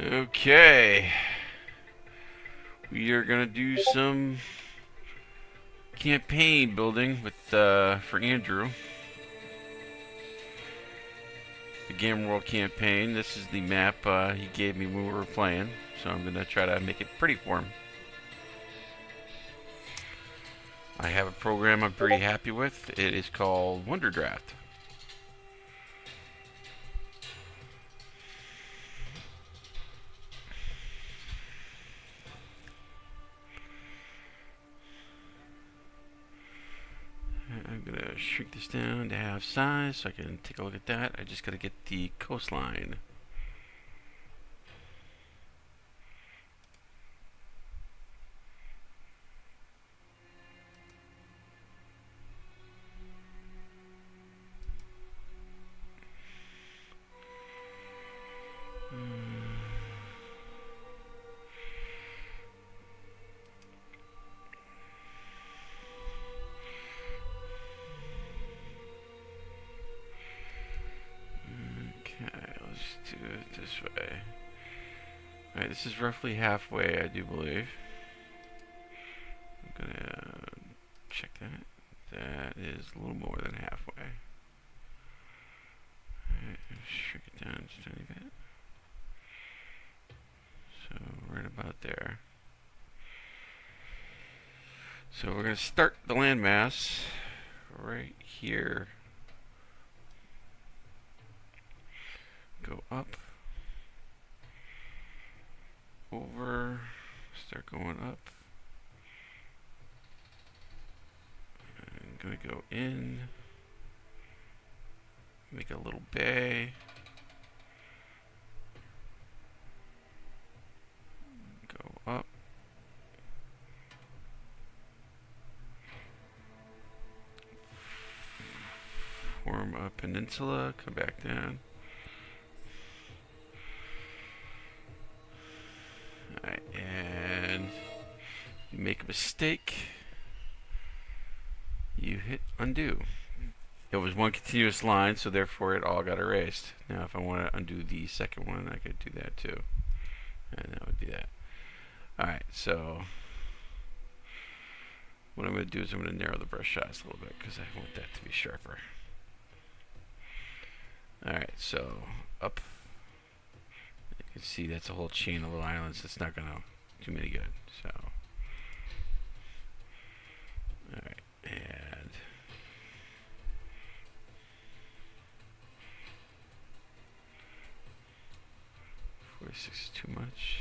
Okay, we are gonna do some campaign building with for Andrew. The Game World campaign. This is the map he gave me when we were playing, so I'm gonna try to make it pretty for him. I have a program I'm pretty happy with. It is called Wonder Draft. I'm gonna shrink this down to half size so I can take a look at that. I just gotta get the coastline. Okay, let's do it this way. Alright, this is roughly halfway, I do believe. I'm gonna check that. That is a little more than halfway. Alright, shrink it down just a tiny bit. So, right about there. So we're going to start the landmass right here. Go up, over, start going up. I'm going to go in, make a little bay. Go up. Form a peninsula, come back down. Alright, and you make a mistake, you hit undo. It was one continuous line, so therefore it all got erased. Now if I want to undo the second one, I could do that too. And that would be that. Alright, so what I'm going to do is I'm going to narrow the brush size a little bit because I want that to be sharper. Alright, so up. You can see that's a whole chain of little islands. It's not going to do me any good. So, alright, and 46 is too much.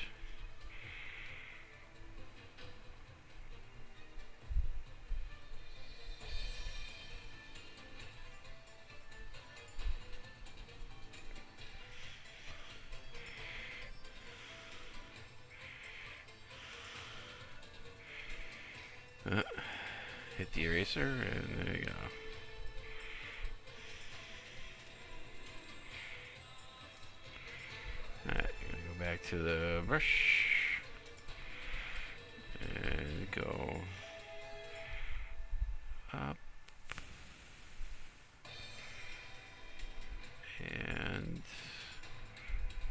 Hit the eraser, and there you go. Alright, gonna go back to the brush and go up and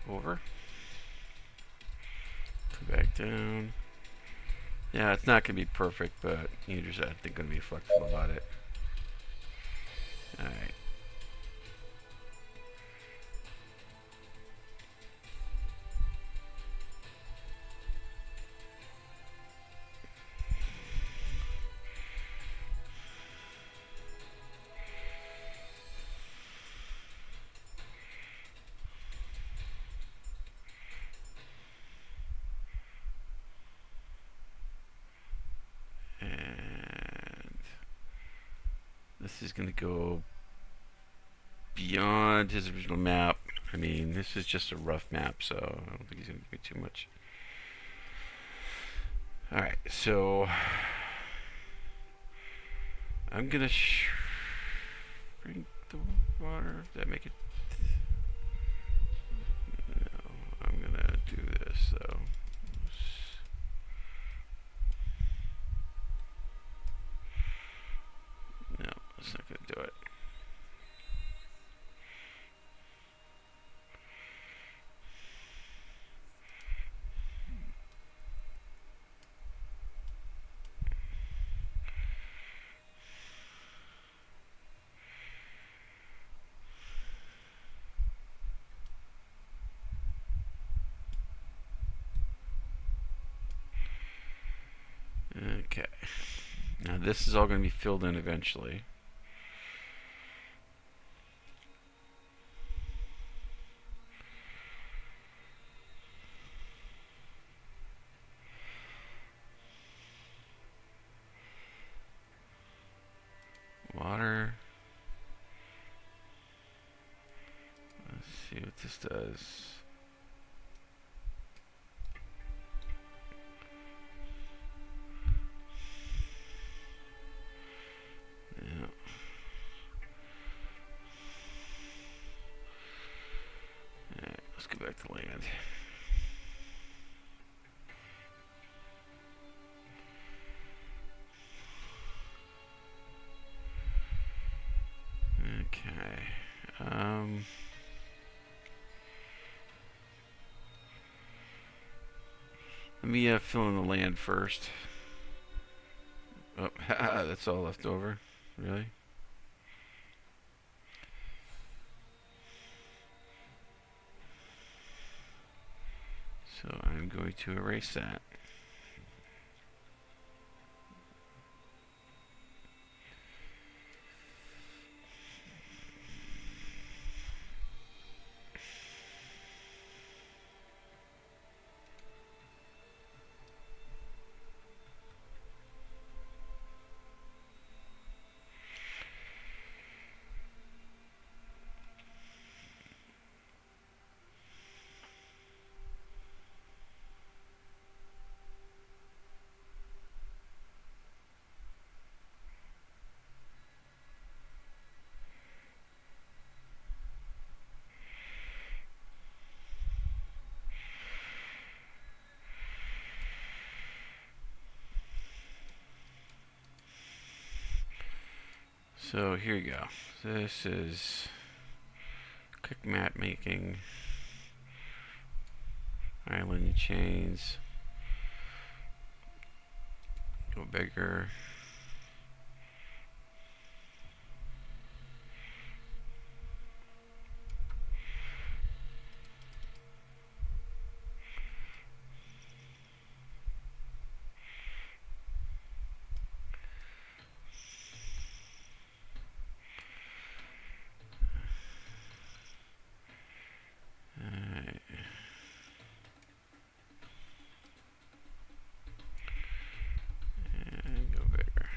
over. Come back down. Yeah, it's not gonna be perfect, but you're just I think gonna be flexible about it. Alright. This is going to go beyond his original map. I mean, this is just a rough map, so I don't think he's going to give me too much. Alright, so I'm going to shrink the water. Did that make it? No, I'm going to do this, though. No, that's not going to do it. Now this is all going to be filled in eventually. Water. Let's see what this does. Yeah. Alright, let's go back to land. Okay. Let me fill in the land first. Oh, that's all left over. Really? So I'm going to erase that. So here you go. This is quick map making, island chains, go bigger. Alright. And go bigger.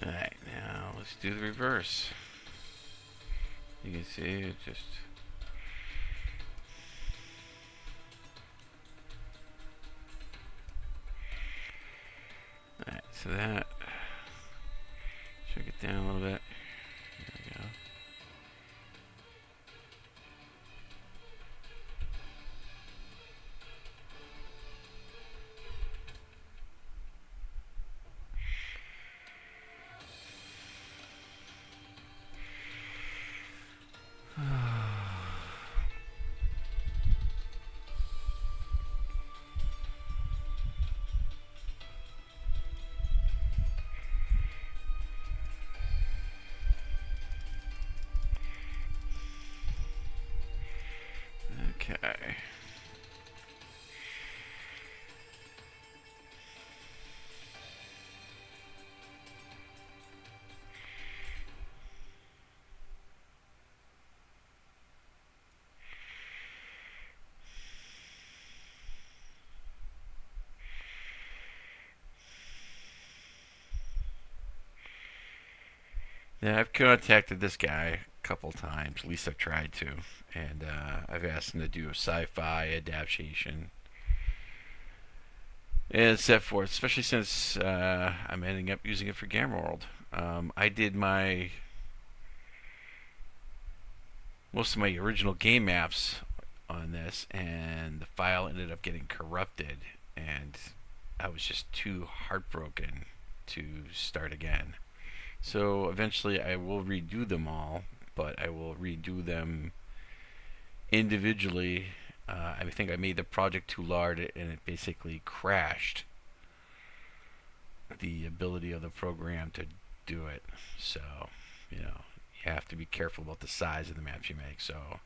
Alright, now let's do the reverse. You can see it just... Alright, so that... Shrink it down a little bit. There we go. Okay. Yeah, I've contacted this guy a couple times. At least I've tried to, and I've asked him to do a sci-fi adaptation. and set forth, especially since I'm ending up using it for Gamma World. I did my most of my original game maps on this, and the file ended up getting corrupted, and I was just too heartbroken to start again. So eventually, I will redo them all, but I will redo them individually. I think I made the project too large, and it basically crashed the ability of the program to do it. So, you know, you have to be careful about the size of the maps you make. So,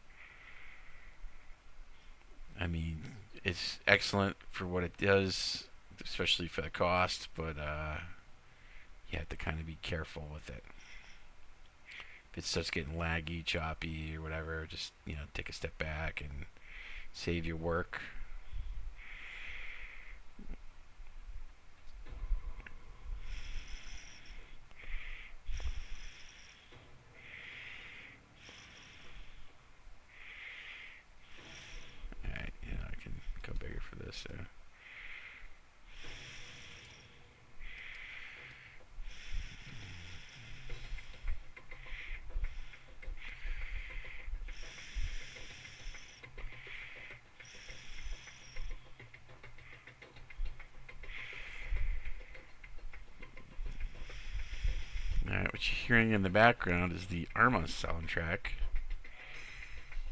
I mean, it's excellent for what it does, especially for the cost, but you have to kind of be careful with it. If it starts getting laggy, choppy, or whatever, just, take a step back and save your work. Alright, I can go bigger for this. Alright, what you're hearing in the background is the Arma soundtrack.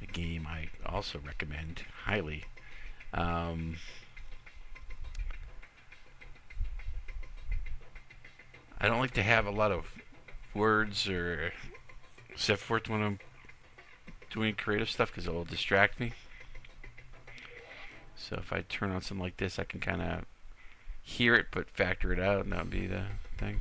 A game I also recommend highly. Um, I don't like to have a lot of words or set forth when I'm doing creative stuff because it will distract me. So if I turn on something like this, I can kind of hear it but factor it out, and that would be the thing.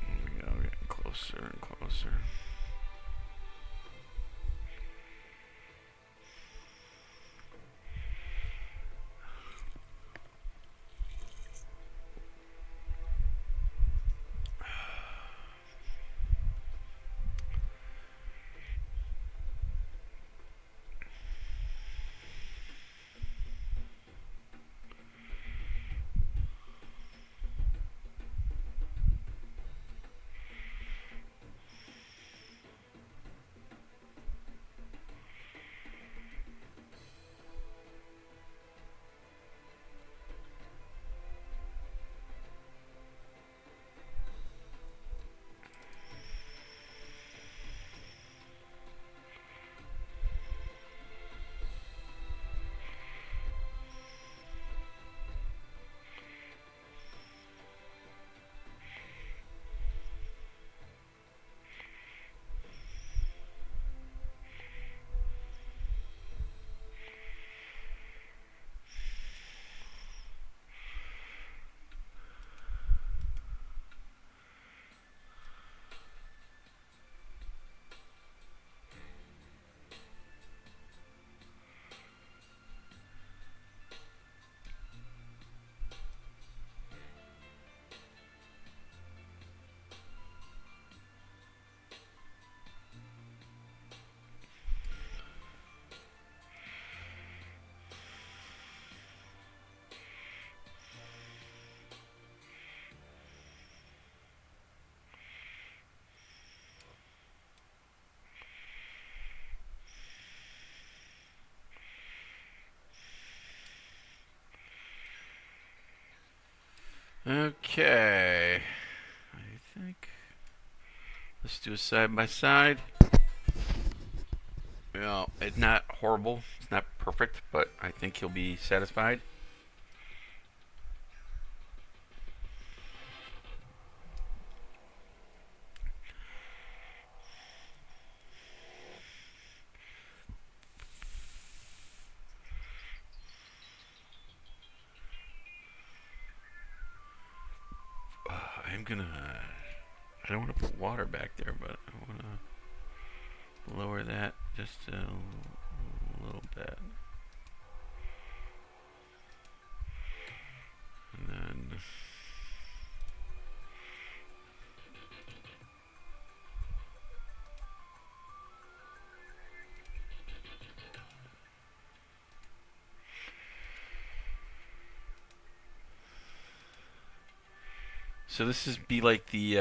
Here we go, getting closer and closer. Okay. I think let's do a side by side. Well, it's not horrible. It's not perfect, but I think he'll be satisfied. I'm gonna. I don't want to put water back there, but I want to lower that just a little bit. And then. So this is be like the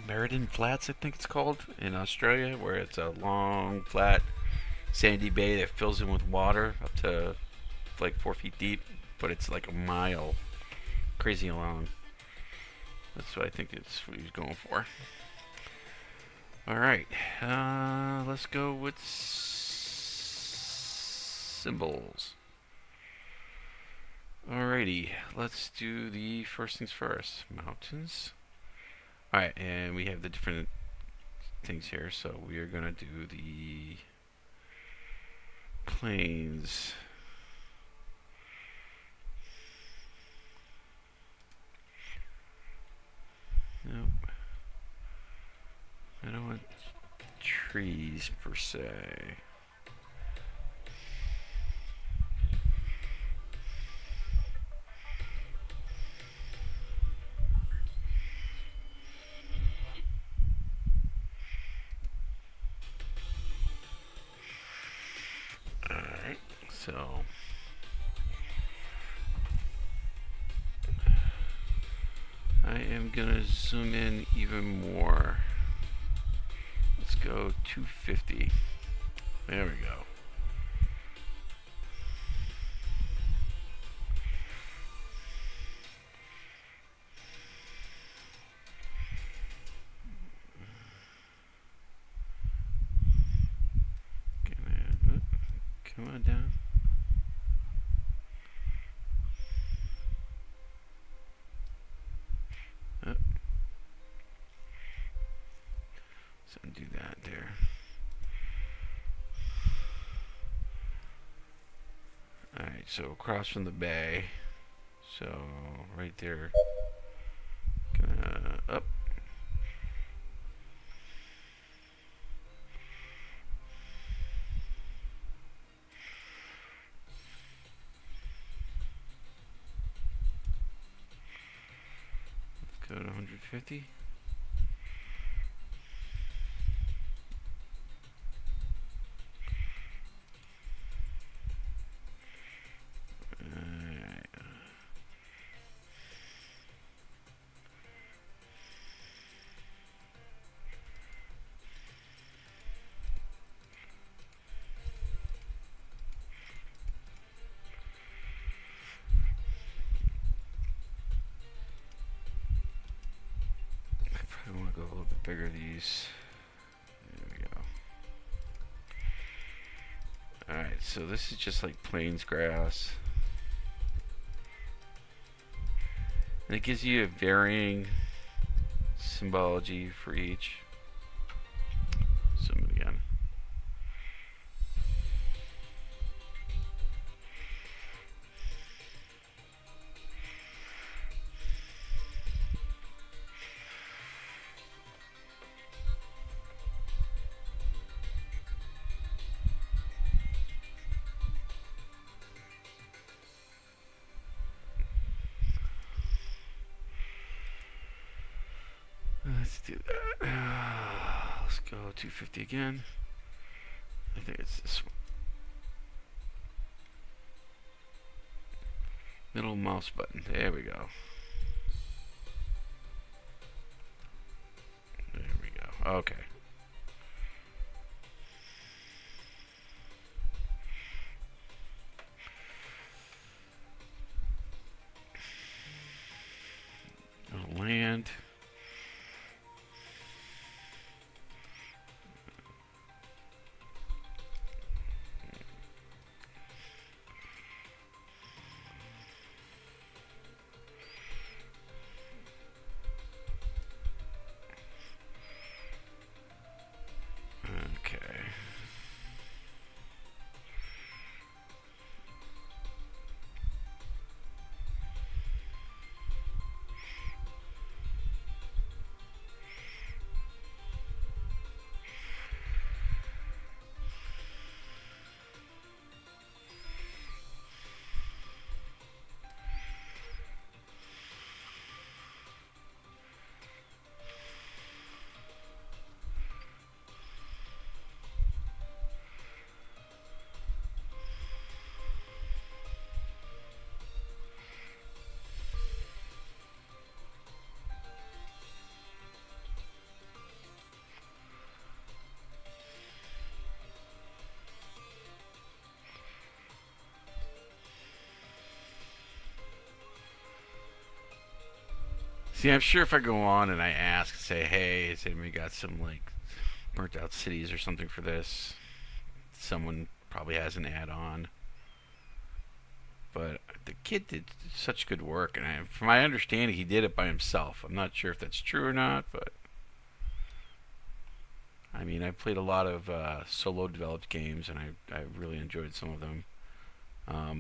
Meriden Flats, I think it's called, in Australia, where it's a long, flat, sandy bay that fills in with water up to like 4 feet deep, but it's like a mile crazy long. That's what I think it's what he's going for. All right, let's go with symbols. Alrighty, let's do the first things first. Mountains. Alright, and we have the different things here, so we are gonna do the plains. Nope. I don't want trees per se. Alright, so I am gonna zoom in even more. Let's go 250. There we go. Come on down. Let's undo that there. Alright, so across from the bay. So right there. Gonna up. Let's go to 150. I want to go a little bit bigger these. There we go. Alright, so this is just like plains grass. And it gives you a varying symbology for each. Zoom it again. Let's do that. Let's go 250 again. I think it's this one. Middle mouse button. There we go. There we go. Okay. See, I'm sure if I go on and I ask, say, hey, has anybody got some like burnt out cities or something for this? Someone probably has an add-on. But the kid did such good work, and from my understanding, he did it by himself. I'm not sure if that's true or not, but I mean, I played a lot of solo developed games, and I really enjoyed some of them.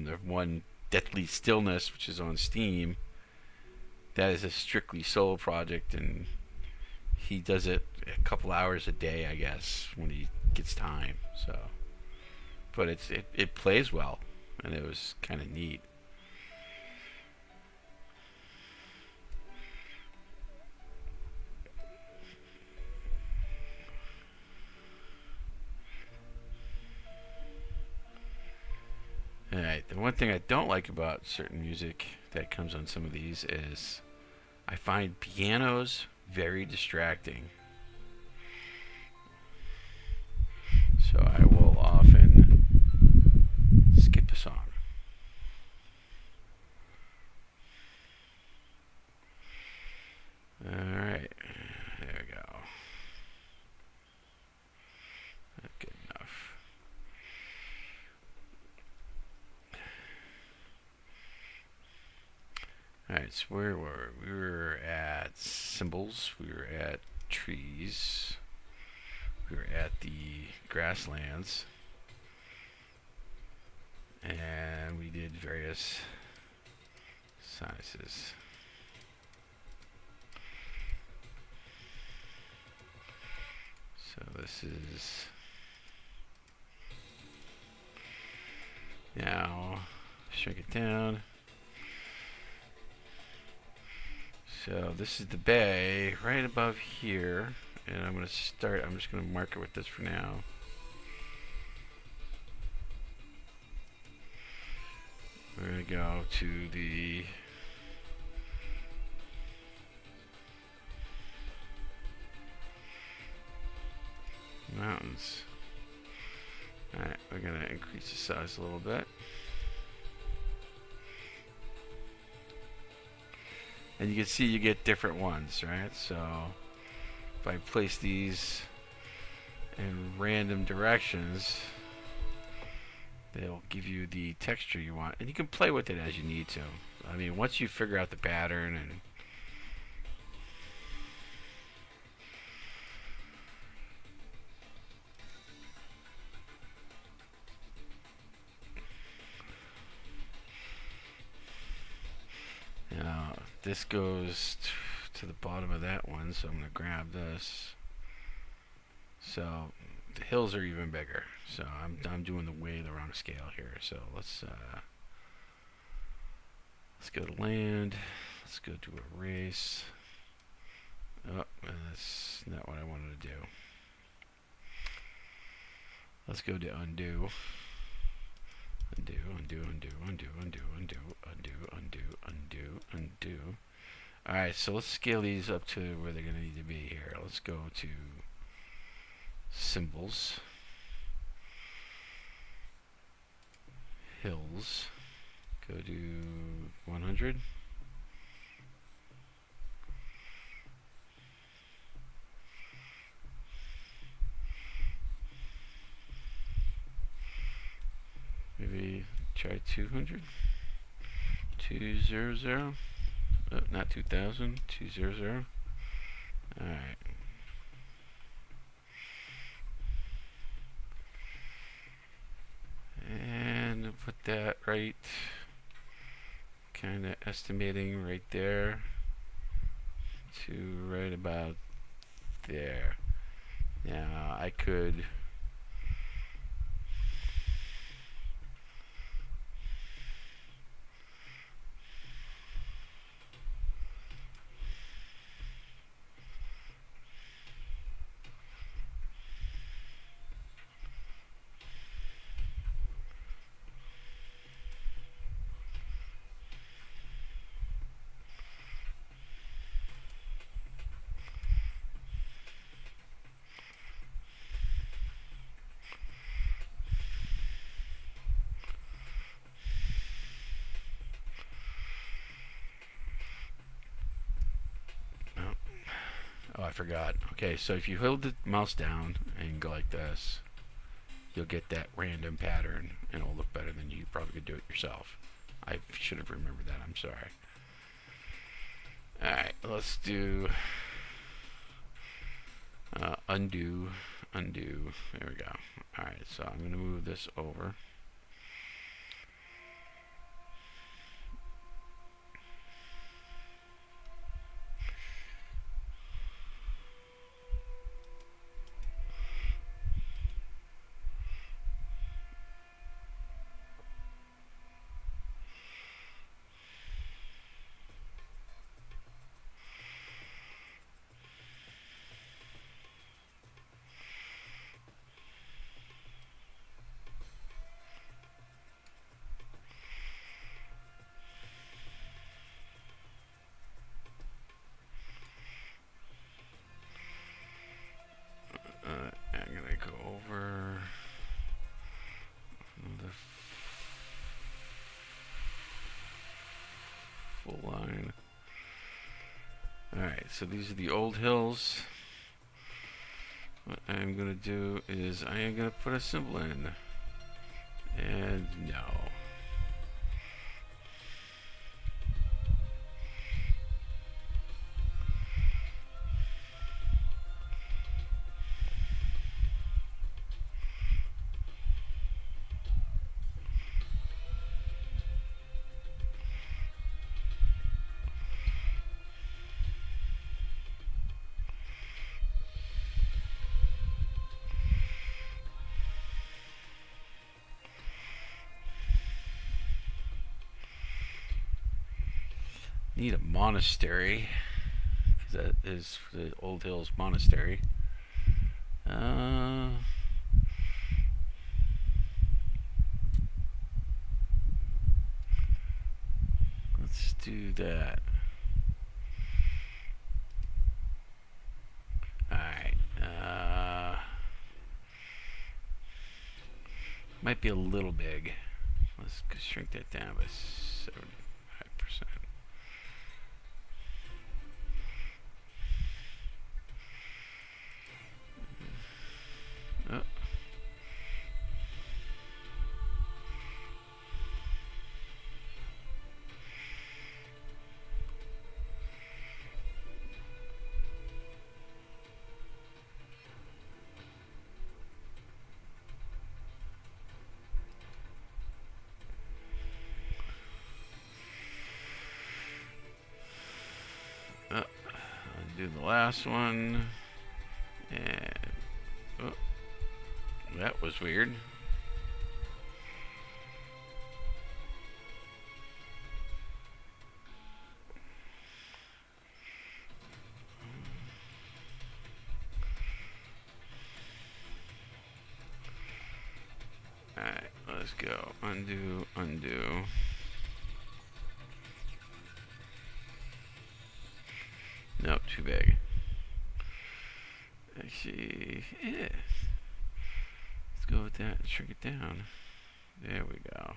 There's one, Deathly Stillness, which is on Steam. That is a strictly solo project, and he does it a couple hours a day, I guess, when he gets time. So, but it plays well, and it was kind of neat. Alright, the one thing I don't like about certain music that comes on some of these is I find pianos very distracting. So I will often skip a song. Alright, there we go. Not good enough. Alright, so where were we? We were at symbols, we were at trees, we were at the grasslands, and we did various sizes. So this is now shrink it down. So this is the bay right above here, and I'm going to start. I'm just going to mark it with this for now. We're going to go to the mountains. Alright, we're going to increase the size a little bit. And you can see you get different ones, right? So if I place these in random directions, they'll give you the texture you want. And you can play with it as you need to. I mean, once you figure out the pattern and now this goes to the bottom of that one, so I'm going to grab this. So the hills are even bigger. So I'm doing the wrong scale here. So let's go to land. Let's go to erase. Oh, that's not what I wanted to do. Let's go to undo. Undo, undo, undo, undo, undo, undo, undo, undo, undo, undo. Alright, so let's scale these up to where they're going to need to be here. Let's go to symbols, hills, go to 100. Maybe try 200. 200. Oh, not 2000. 200. Alright. And put that right, kind of estimating right there to right about there. Now I could forgot. Okay, so if you hold the mouse down and go like this, you'll get that random pattern, and it'll look better than you probably could do it yourself. I should have remembered that. I'm sorry. Alright, let's do undo. There we go. Alright, so I'm going to move this over. I'm going to go over the full line. Alright, so these are the old hills. What I'm going to do is I am going to put a symbol in. And no. Need a monastery, because that is the Old Hills Monastery. Let's do that. Alright. Might be a little big. Let's shrink that down by 75%. Oh. Do the last one, and oh, that was weird. Alright, let's go. Undo. Nope, too big. Actually, yeah. Let's go with that and shrink it down. There we go.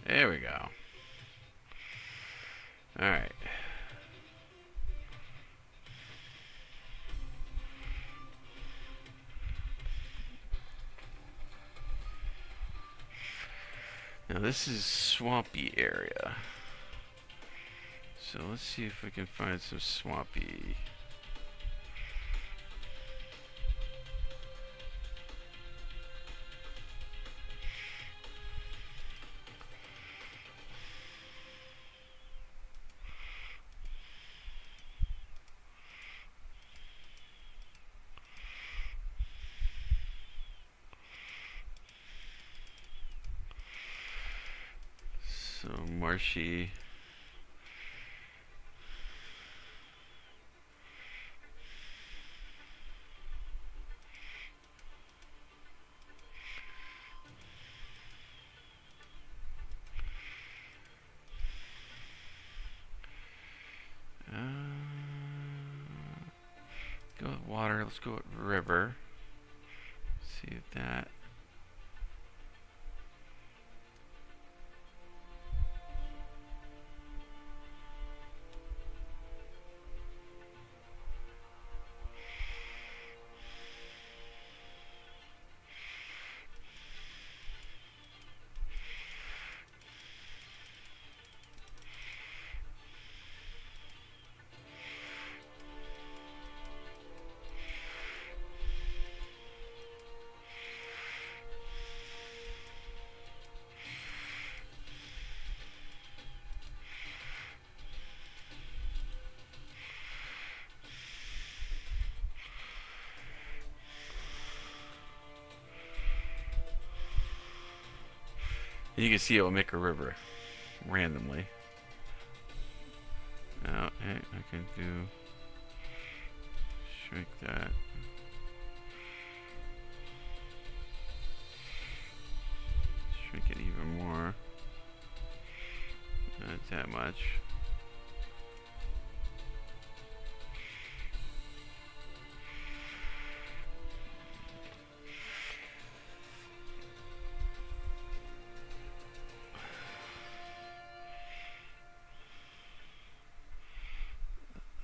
There we go. Alright. Now this is swampy area. So let's see if we can find some swampy. So marshy. Go with water. Let's go with river. See if that. And you can see it will make a river randomly. Now, hey, I can do shrink that. Shrink it even more. Not that much.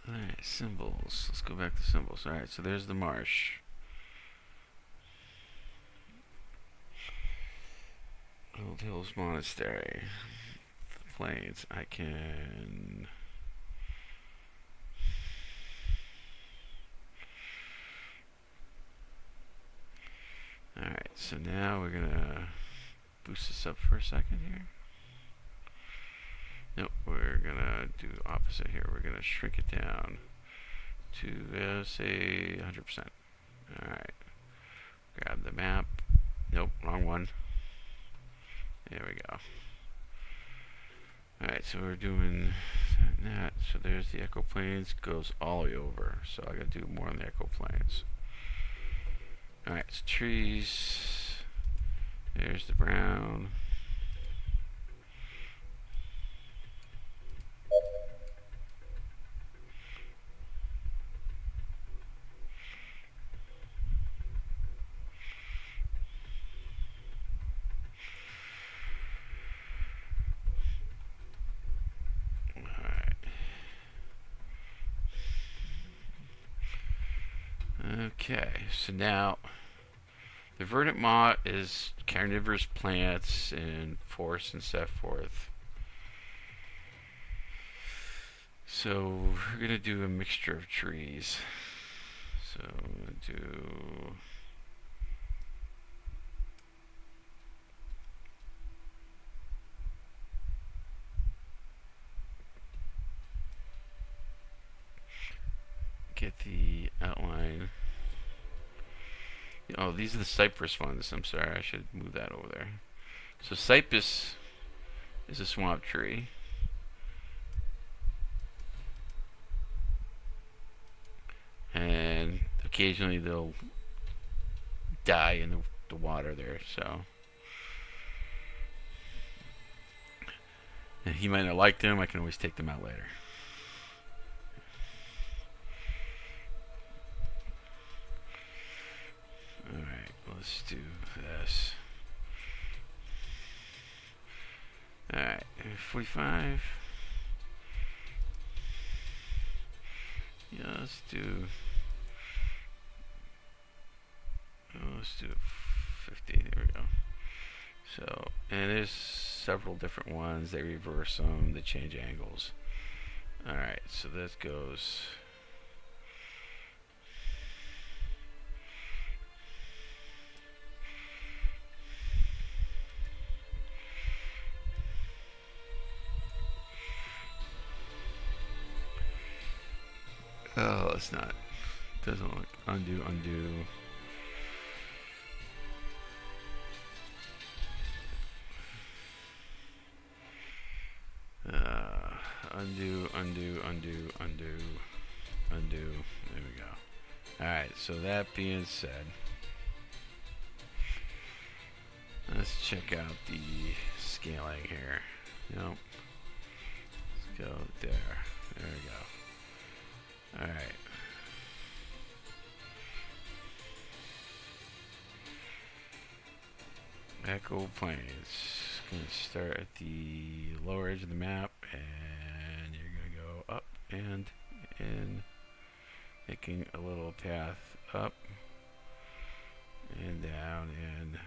Alright, symbols. Let's go back to symbols. Alright, so there's the marsh. Old Hills Monastery. The plains. I can... Alright, so now we're gonna boost this up for a second here. Nope, we're gonna do opposite here. We're gonna shrink it down to say 100%. Alright. Grab the map. Nope, wrong one. There we go. Alright, so we're doing that. So there's the Echo Plains, goes all the way over. So I gotta do more on the Echo Plains. Alright, so trees. There's the brown. Okay, so now the verdant motte is carnivorous plants and forests and so forth. So we're gonna do a mixture of trees. So I'm gonna do get the outline. Oh, these are the cypress ones. I'm sorry, I should move that over there. So cypress is a swamp tree. And occasionally they'll die in the water there, so. And he might not like them, I can always take them out later. Alright, let's do this. Alright, 45. Yeah, let's do 50. There we go. So, and there's several different ones. They reverse them, they change angles. Alright, so this goes. Oh, it's not. Doesn't look. Undo, undo. Undo, undo, undo, undo, undo. There we go. Alright, so that being said, let's check out the scaling here. Nope. Let's go there. There we go. Alright. Echo Plains. Gonna start at the lower edge of the map, and you're gonna go up and in, making a little path up and down, and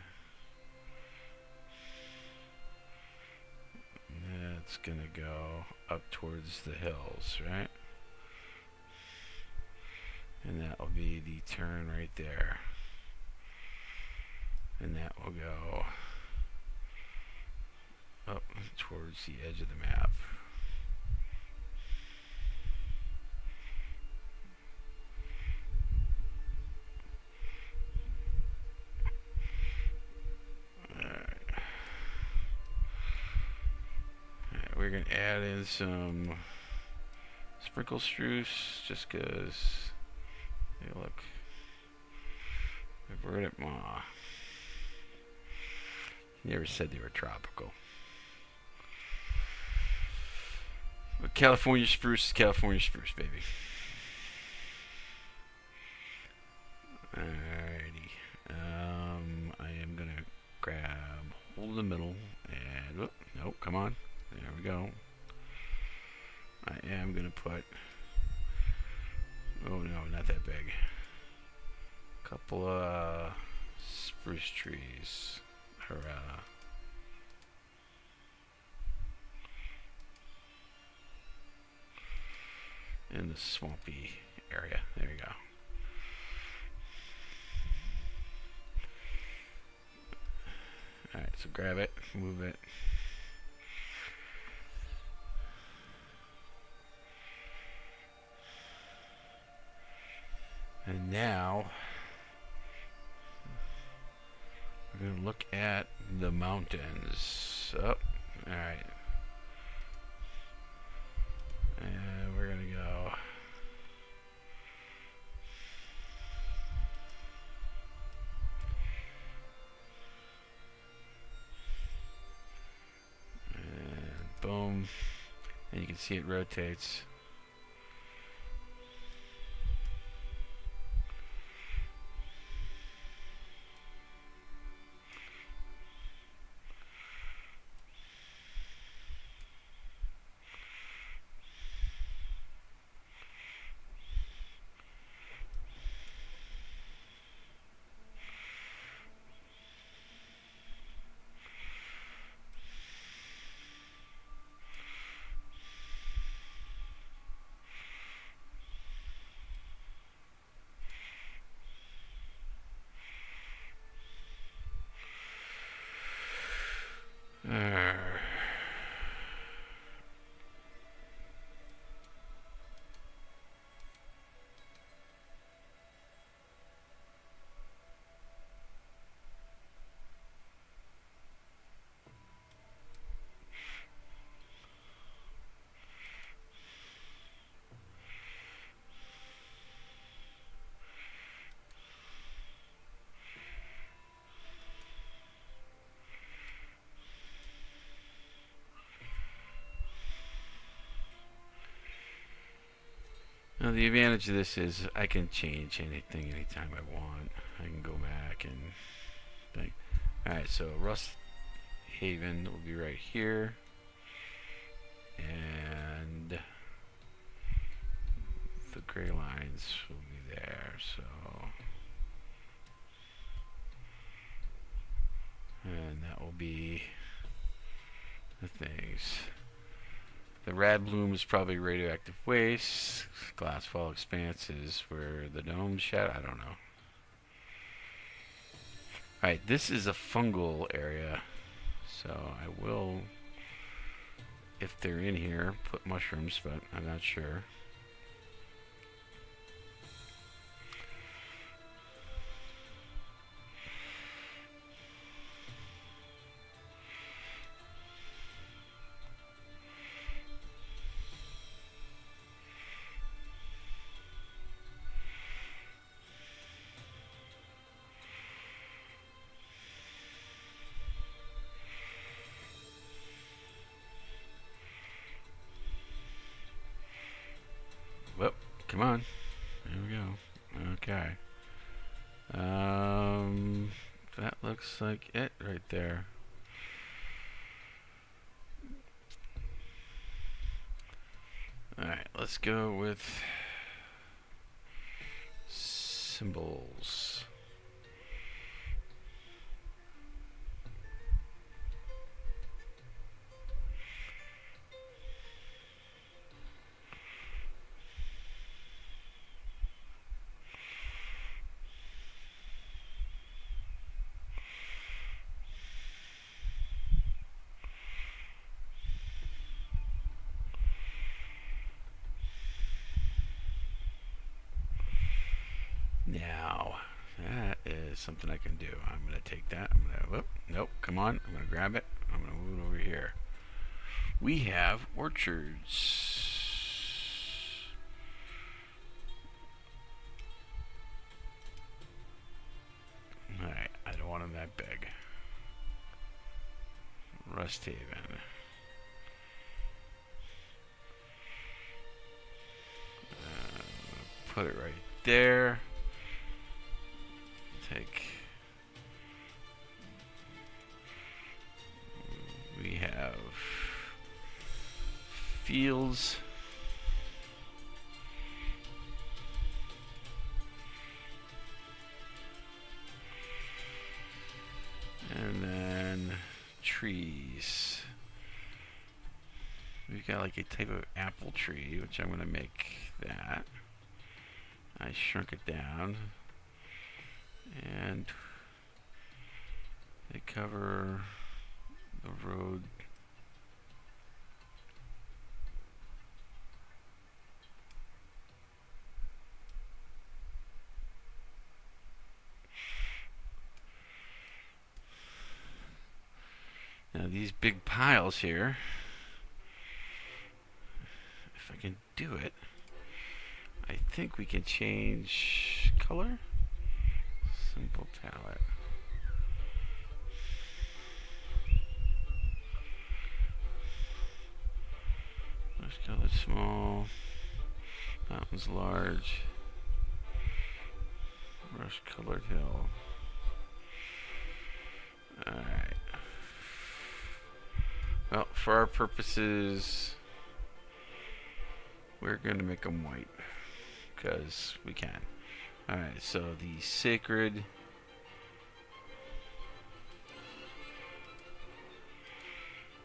that's gonna go up towards the hills, right? And that will be the turn right there. And that will go up towards the edge of the map. Alright. we're going to add in some sprinkle spruce just because, hey, look, verdant maw. He never said they were tropical. But California spruce is California spruce, baby. Alrighty. I am going to grab hold of the middle and, whoop, nope, come on. There we go. I am going to put, oh no, not that big. A couple of spruce trees. Hurrah. In the swampy area. There you go. Alright, so grab it, move it. And now we're going to look at the mountains. Oh, alright. And we're going to go. And boom. And you can see it rotates. Now the advantage of this is I can change anything anytime I want. I can go back and think. Alright, so Rust Haven will be right here. And the gray lines will be there, so. And that will be the things. The rad bloom is probably radioactive waste. Glassfall expanse is where the dome's shed. I don't know. Alright, this is a fungal area. So I will, if they're in here, put mushrooms, but I'm not sure. Well, come on. There we go. Okay. That looks like it right there. Alright, let's go with symbols. Now, that is something I can do. I'm going to take that. I'm going to, whoop, nope, come on. I'm going to grab it. I'm going to move it over here. We have orchards. Alright, I don't want them that big. Rust Haven. Put it right there. Take. We have fields. And then trees. We've got like a type of apple tree, which I'm going to make that. I shrunk it down. And they cover the road. Now these big piles here, if I can do it, I think we can change color. Simple palette. Brush color small. Mountains large. Brush colored hill. Alright. Well, for our purposes, we're going to make them white. Because we can. Alright, so the sacred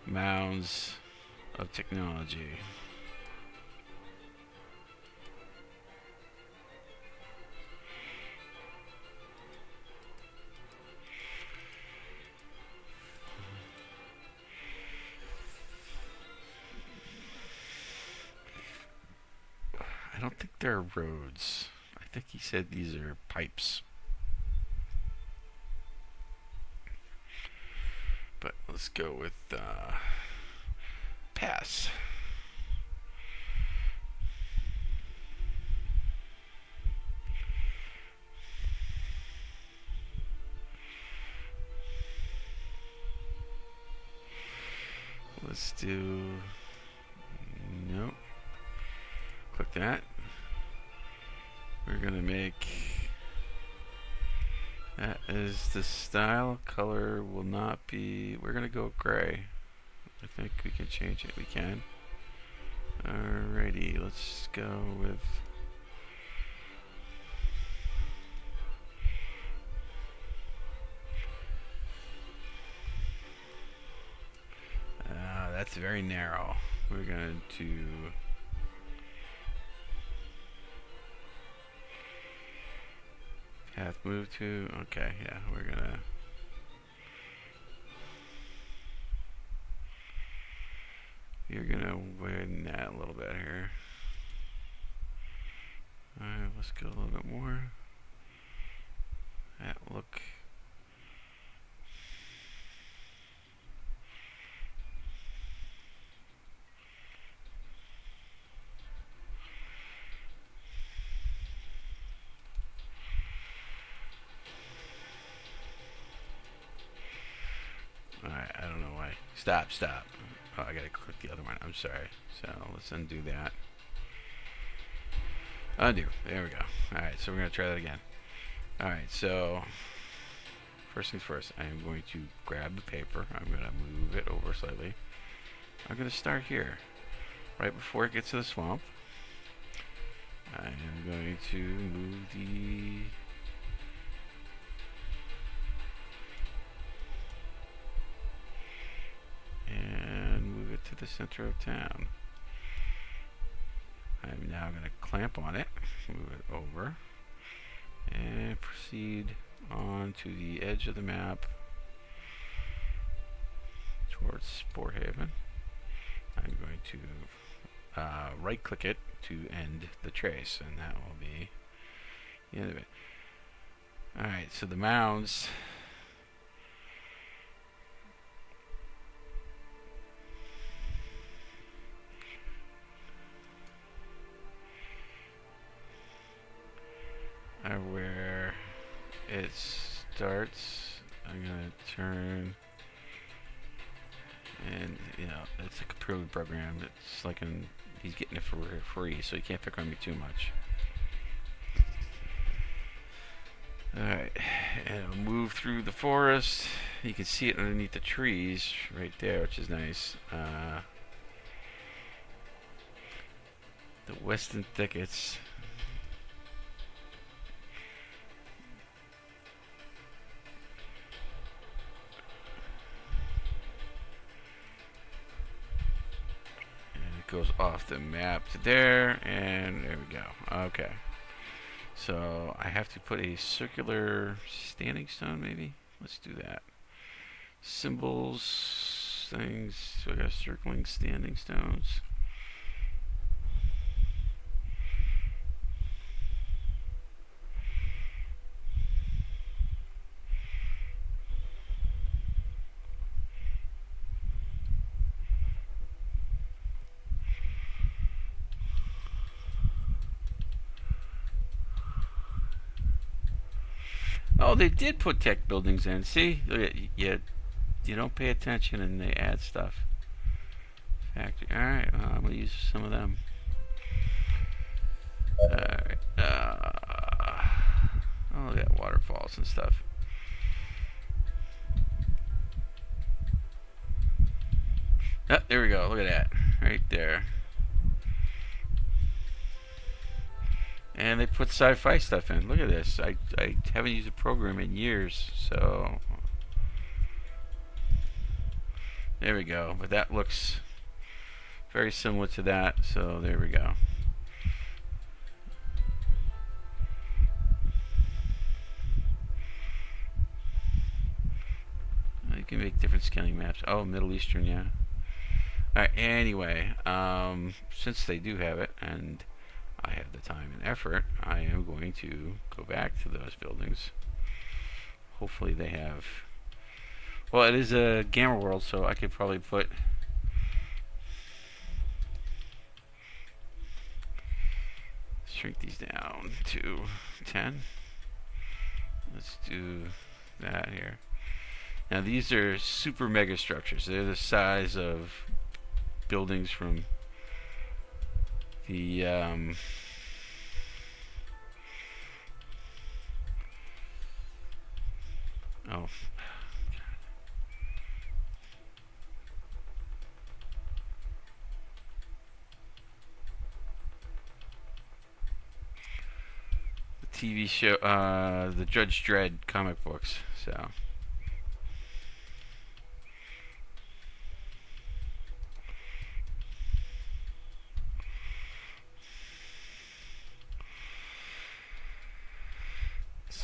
mounds of technology. I don't think they're roads. I think he said these are pipes. But let's go with pass. Let's do... Nope. Click that. We're gonna make that as the style. Color will not be... We're gonna go gray. I think we can change it. We can. Alrighty, let's go with... that's very narrow. We're going to path move to, okay, yeah, we're gonna widen that a little bit here. Alright, let's go a little bit more. That look. Alright, I don't know why. Stop. Oh, I gotta click the other one. I'm sorry. So let's undo that. Undo. There we go. Alright, so we're gonna try that again. Alright, so first things first, I am going to grab the paper. I'm gonna move it over slightly. I'm gonna start here. Right before it gets to the swamp. I am going to move the to the center of town. I'm now going to clamp on it, move it over, and proceed on to the edge of the map towards Spore Haven. I'm going to right click it to end the trace, and that will be the end of it. Alright, so the mounds. where it starts. I'm gonna turn, and you know, it's a computer program. It's like he's getting it for free, so he can't pick on me too much. Alright, and I'll move through the forest. You can see it underneath the trees right there, which is nice. The western thickets. And it goes off the map to there, and there we go. Okay. So I have to put a circular standing stone, maybe? Let's do that. Symbols, things. So I got circling standing stones. Oh, they did put tech buildings in. See, you don't pay attention and they add stuff. Factory. All right, well, I'm gonna use some of them. All right. Oh, look at waterfalls and stuff. Oh, there we go. Look at that, right there. And they put sci-fi stuff in. Look at this. I haven't used a program in years, so there we go. But that looks very similar to that, so there we go. You can make different scaling maps. Oh, Middle Eastern, yeah. Alright, anyway, since they do have it, and I have the time and effort, I am going to go back to those buildings. Hopefully they have... Well, it is a Gamma World, so I could probably put... Shrink these down to 10. Let's do that here. Now these are super mega structures. They're the size of buildings from the oh, the TV show, the Judge Dredd comic books. So.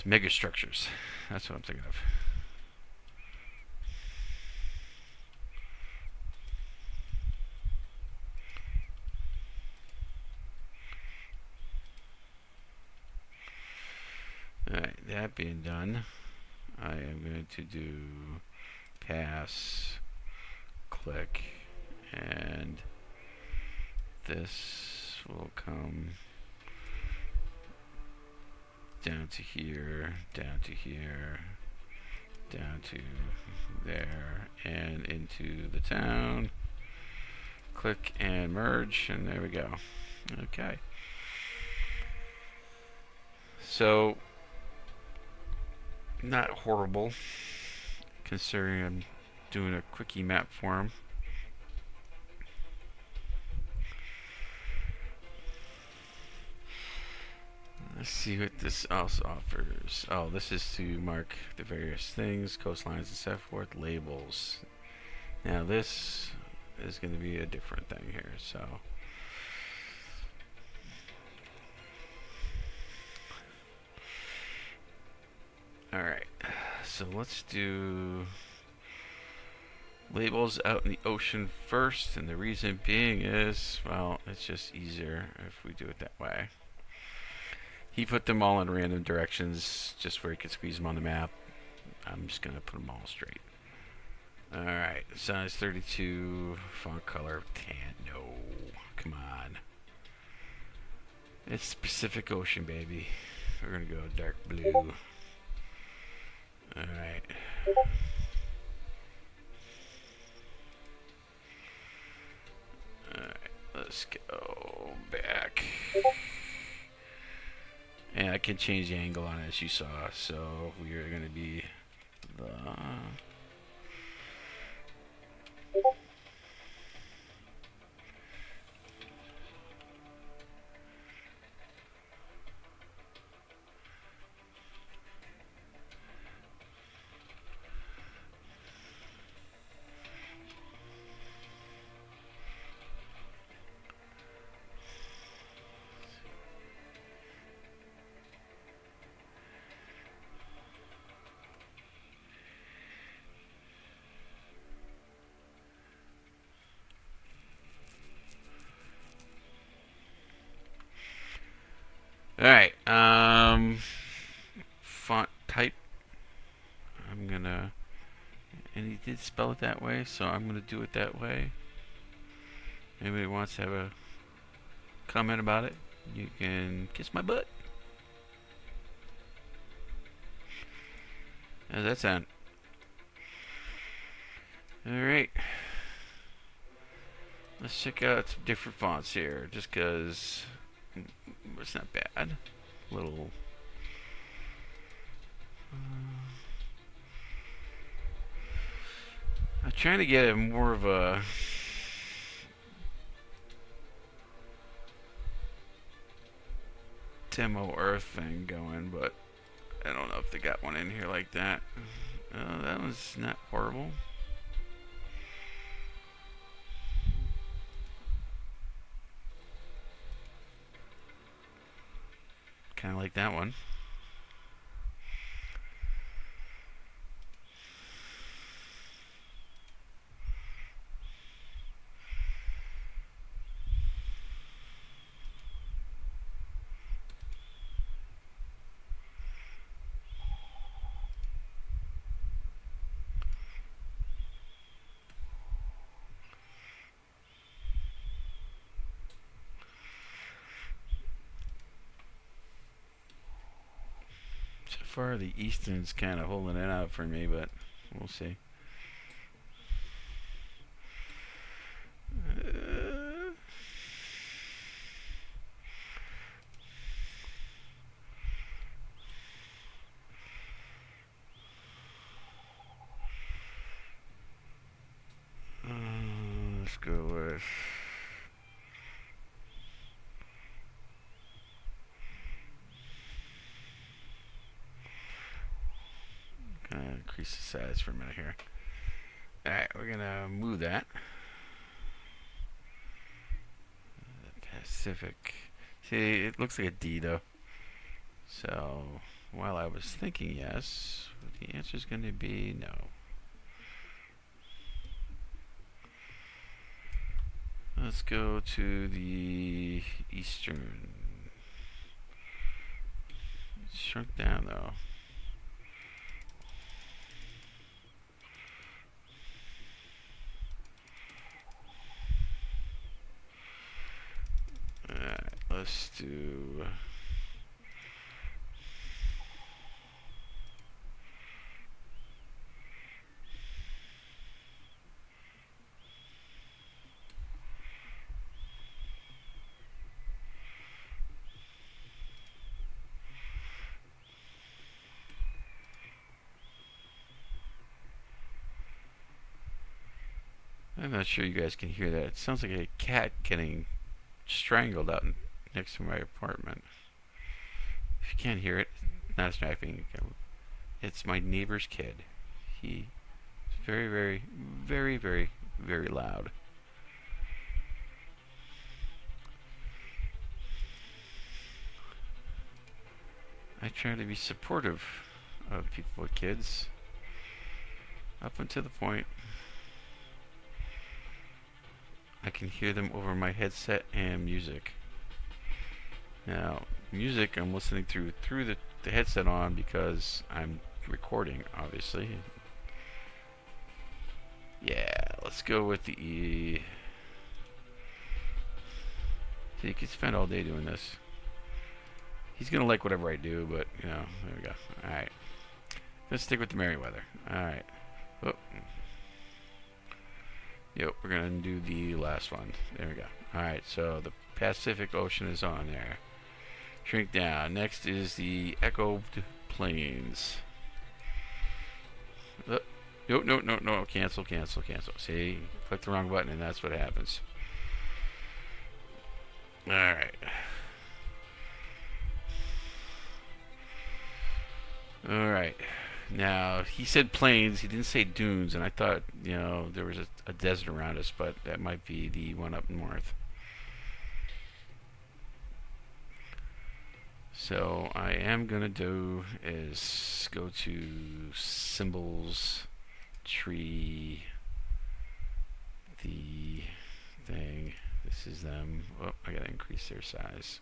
Mega structures. That's what I'm thinking of. Alright, that being done, I am going to do pass, click, and this will come down to here, down to here, down to there, and into the town. Click and merge, and there we go. Okay. So, not horrible, considering I'm doing a quickie map for him. Let's see what this else offers. Oh, this is to mark the various things, coastlines and so forth, labels. Now this is going to be a different thing here, so. Alright, so let's do labels out in the ocean first, and the reason being is, well, it's just easier if we do it that way. He put them all in random directions just where he could squeeze them on the map. I'm just going to put them all straight. Alright, size 32, font color tan. No, come on. It's Pacific Ocean, baby. We're gonna go dark blue. Alright. Alright, let's go back. And I can change the angle on it as you saw, so we are gonna be the Alright, font type. I'm gonna, and he did spell it that way, so I'm gonna do it that way. Anybody wants to have a comment about it, you can kiss my butt. How's that sound? Alright. Let's check out some different fonts here, just because it's not bad. Little. I'm trying to get a more of a demo Earth thing going, but I don't know if they got one in here like that. That was not horrible. Kind of like that one. So far, the Easton's kind of holding it out for me, but we'll see. Let's go with. Gonna increase the size for a minute here. Alright, we're gonna move that. Pacific. See, it looks like a D though. So, while I was thinking yes, the answer is going to be no. Let's go to the Eastern. It's shrunk down though. Alright, let's do. I'm not sure you guys can hear that. It sounds like a cat getting strangled out next to my apartment. If you can't hear it, not sniping. It's my neighbor's kid. He is very, very, very, very, very loud. I try to be supportive of people with kids up until the point I can hear them over my headset and music. Now, music I'm listening through the headset on because I'm recording, obviously. Yeah, let's go with the E. So you can spend all day doing this. He's gonna like whatever I do, but you know, there we go. All right, let's stick with the Merryweather. All right. Oh. Yep, we're gonna do the last one. There we go. All right, so the Pacific Ocean is on there. Shrink down. Next is the Echo Plains. No, no, no, no. Cancel, cancel, cancel. See, click the wrong button, and that's what happens. All right. All right. Now, he said plains. He didn't say dunes, and I thought, you know, there was a desert around us, but that might be the one up north. So, I am going to do is go to symbols, tree, the thing. This is them. Oh, I got to increase their size.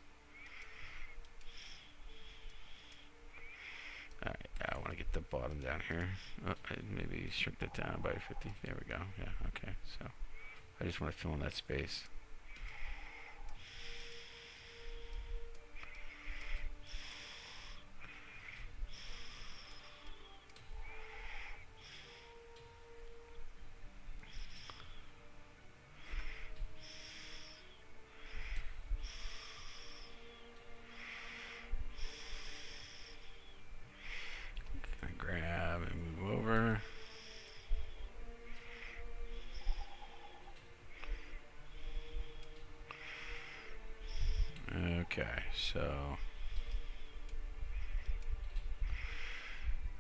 Alright, I want to get the bottom down here. Oh, maybe shrink that down by 50. There we go. Yeah, okay. So I just want to fill in that space. Grab and move over. Okay, so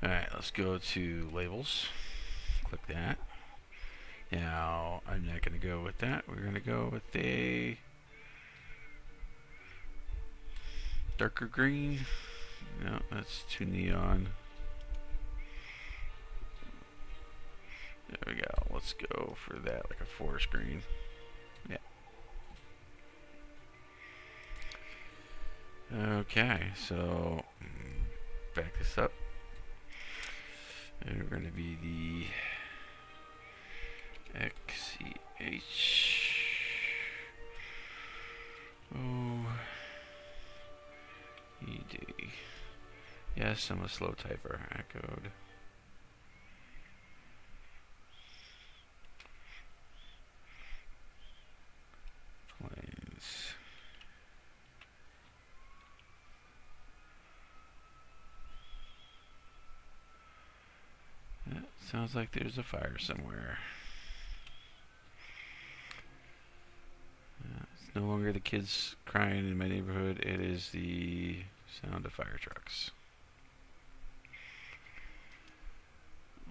alright, let's go to labels. Click that. Now, I'm not going to go with that. We're going to go with a darker green. No, that's too neon. There we go. Let's go for that, like a forest green. Yeah. Okay, so back this up. And we're going to be the XCH. ED. Yes, I'm a slow typer. Echoed. Plains. That sounds like there's a fire somewhere. It's no longer the kids crying in my neighborhood. It is the sound of fire trucks.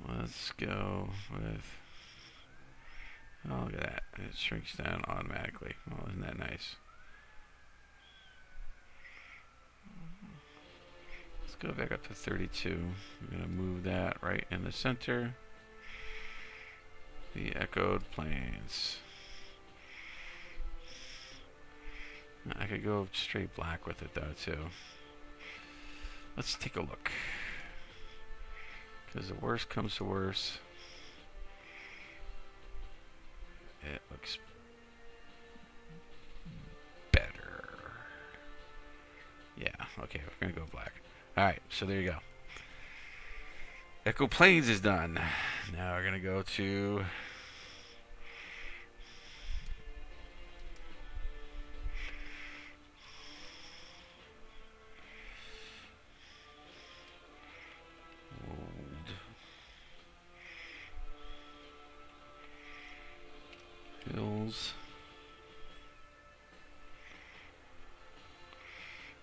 Let's go with... Oh, look at that. It shrinks down automatically. Oh, isn't that nice? Let's go back up to 32. I'm going to move that right in the center. The echoed plains. I could go straight black with it though too. Let's take a look. Because the worst comes to worst. It looks better. Yeah, okay, we're gonna go black. Alright, so there you go. Echo Plains is done. Now we're gonna go to Hills.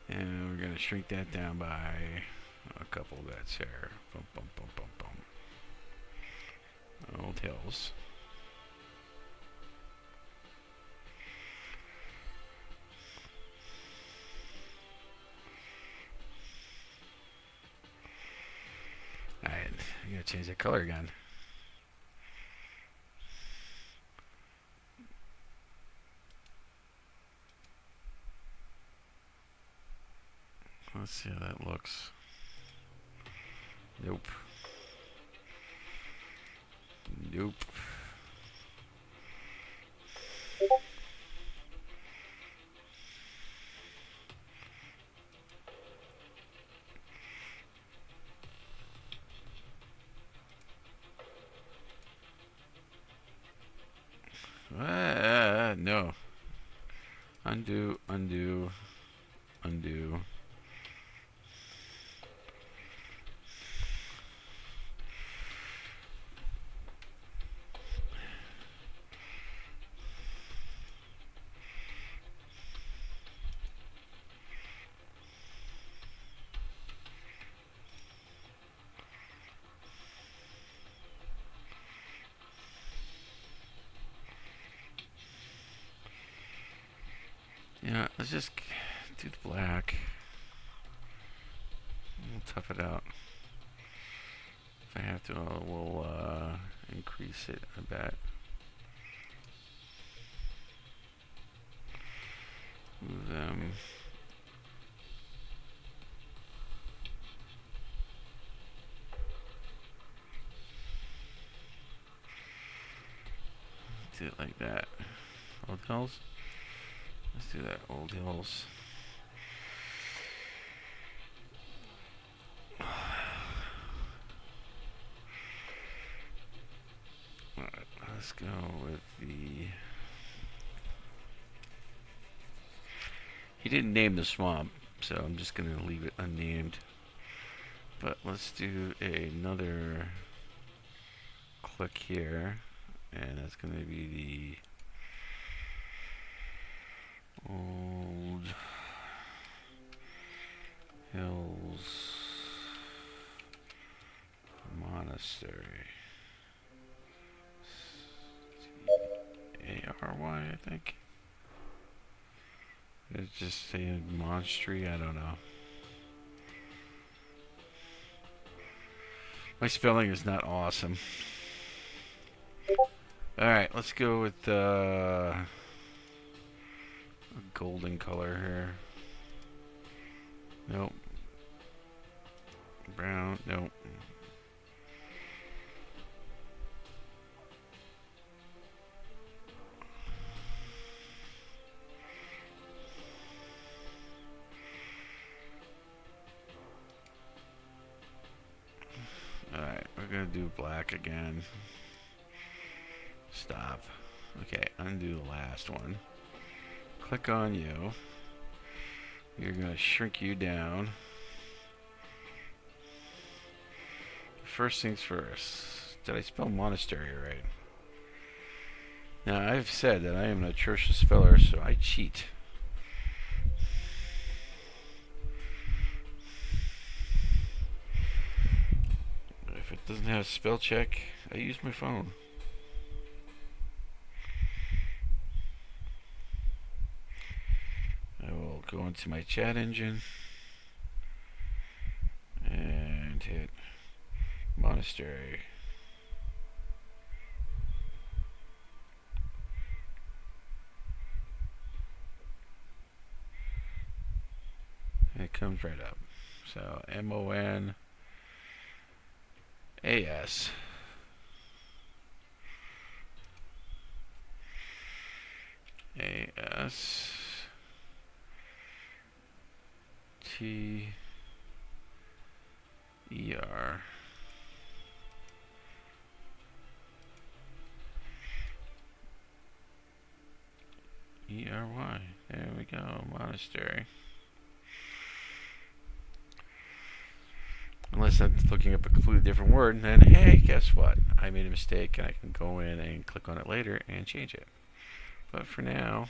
And we're going to shrink that down by a couple bits here. Boom, boom, boom, boom, boom. Old Hills. Alright, I'm going to change the color again. Let's see how that looks. Nope. Nope. undo. Yeah, let's just do the black. We'll tough it out. If I have to, we'll increase it a bit. Move them. Do it like that. Old Hills. Let's do that. Old Hills. Alright, let's go with the... He didn't name the swamp, so I'm just going to leave it unnamed. But let's do another click here, and that's going to be the Old Hills Monastery. A-R-Y, I think. It's just saying monastery, I don't know. My spelling is not awesome. Alright, let's go with a golden color here. Nope. Brown, nope. Alright, we're gonna do black again. Stop. Okay, undo the last one. Click on you. You're gonna shrink you down. First things first. Did I spell monastery right? Now, I've said that I am an atrocious speller, so I cheat. If it doesn't have spell check, I use my phone. I will go into my chat engine and hit monastery. And it comes right up. So MONAS. ASTER. ERY. There we go. Monastery. Unless I'm looking up a completely different word, and then, hey, guess what? I made a mistake, and I can go in and click on it later and change it. But for now...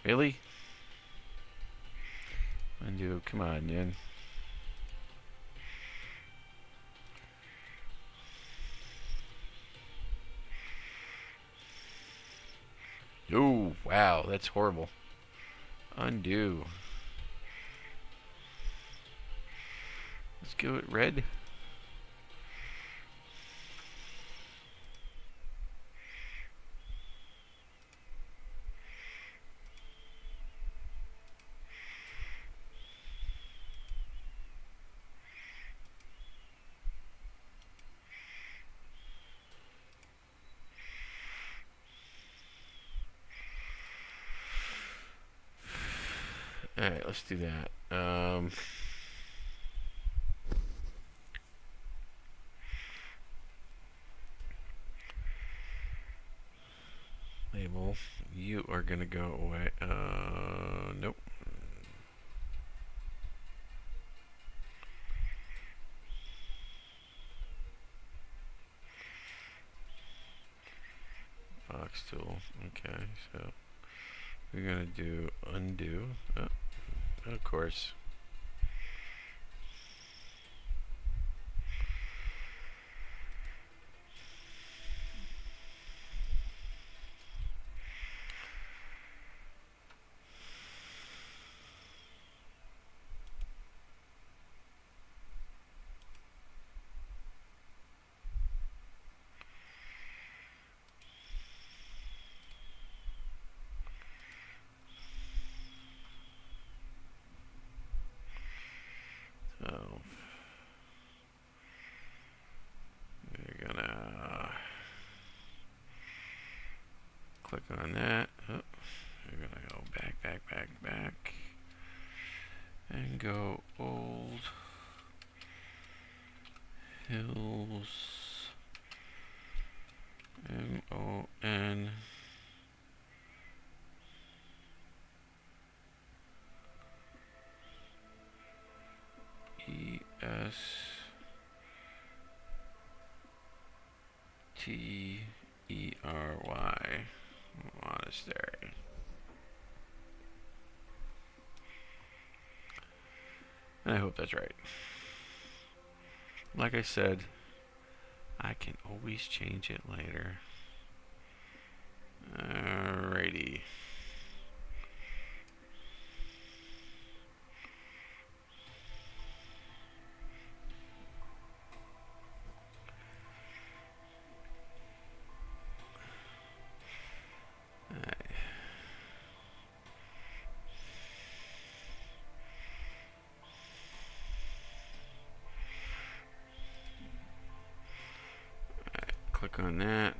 Really? Undo, come on, man. Oh, wow, that's horrible. Undo. Let's go with red. Alright, let's do that. Label. You are gonna go away. Nope. Box tool. Okay, so we're gonna do undo. Oh, of course. So we're gonna click on that. Oh, we're gonna go back, and go Old Hills MON ESTERY Monastery. And I hope that's right. Like I said, I can always change it later. Alrighty. Click on that.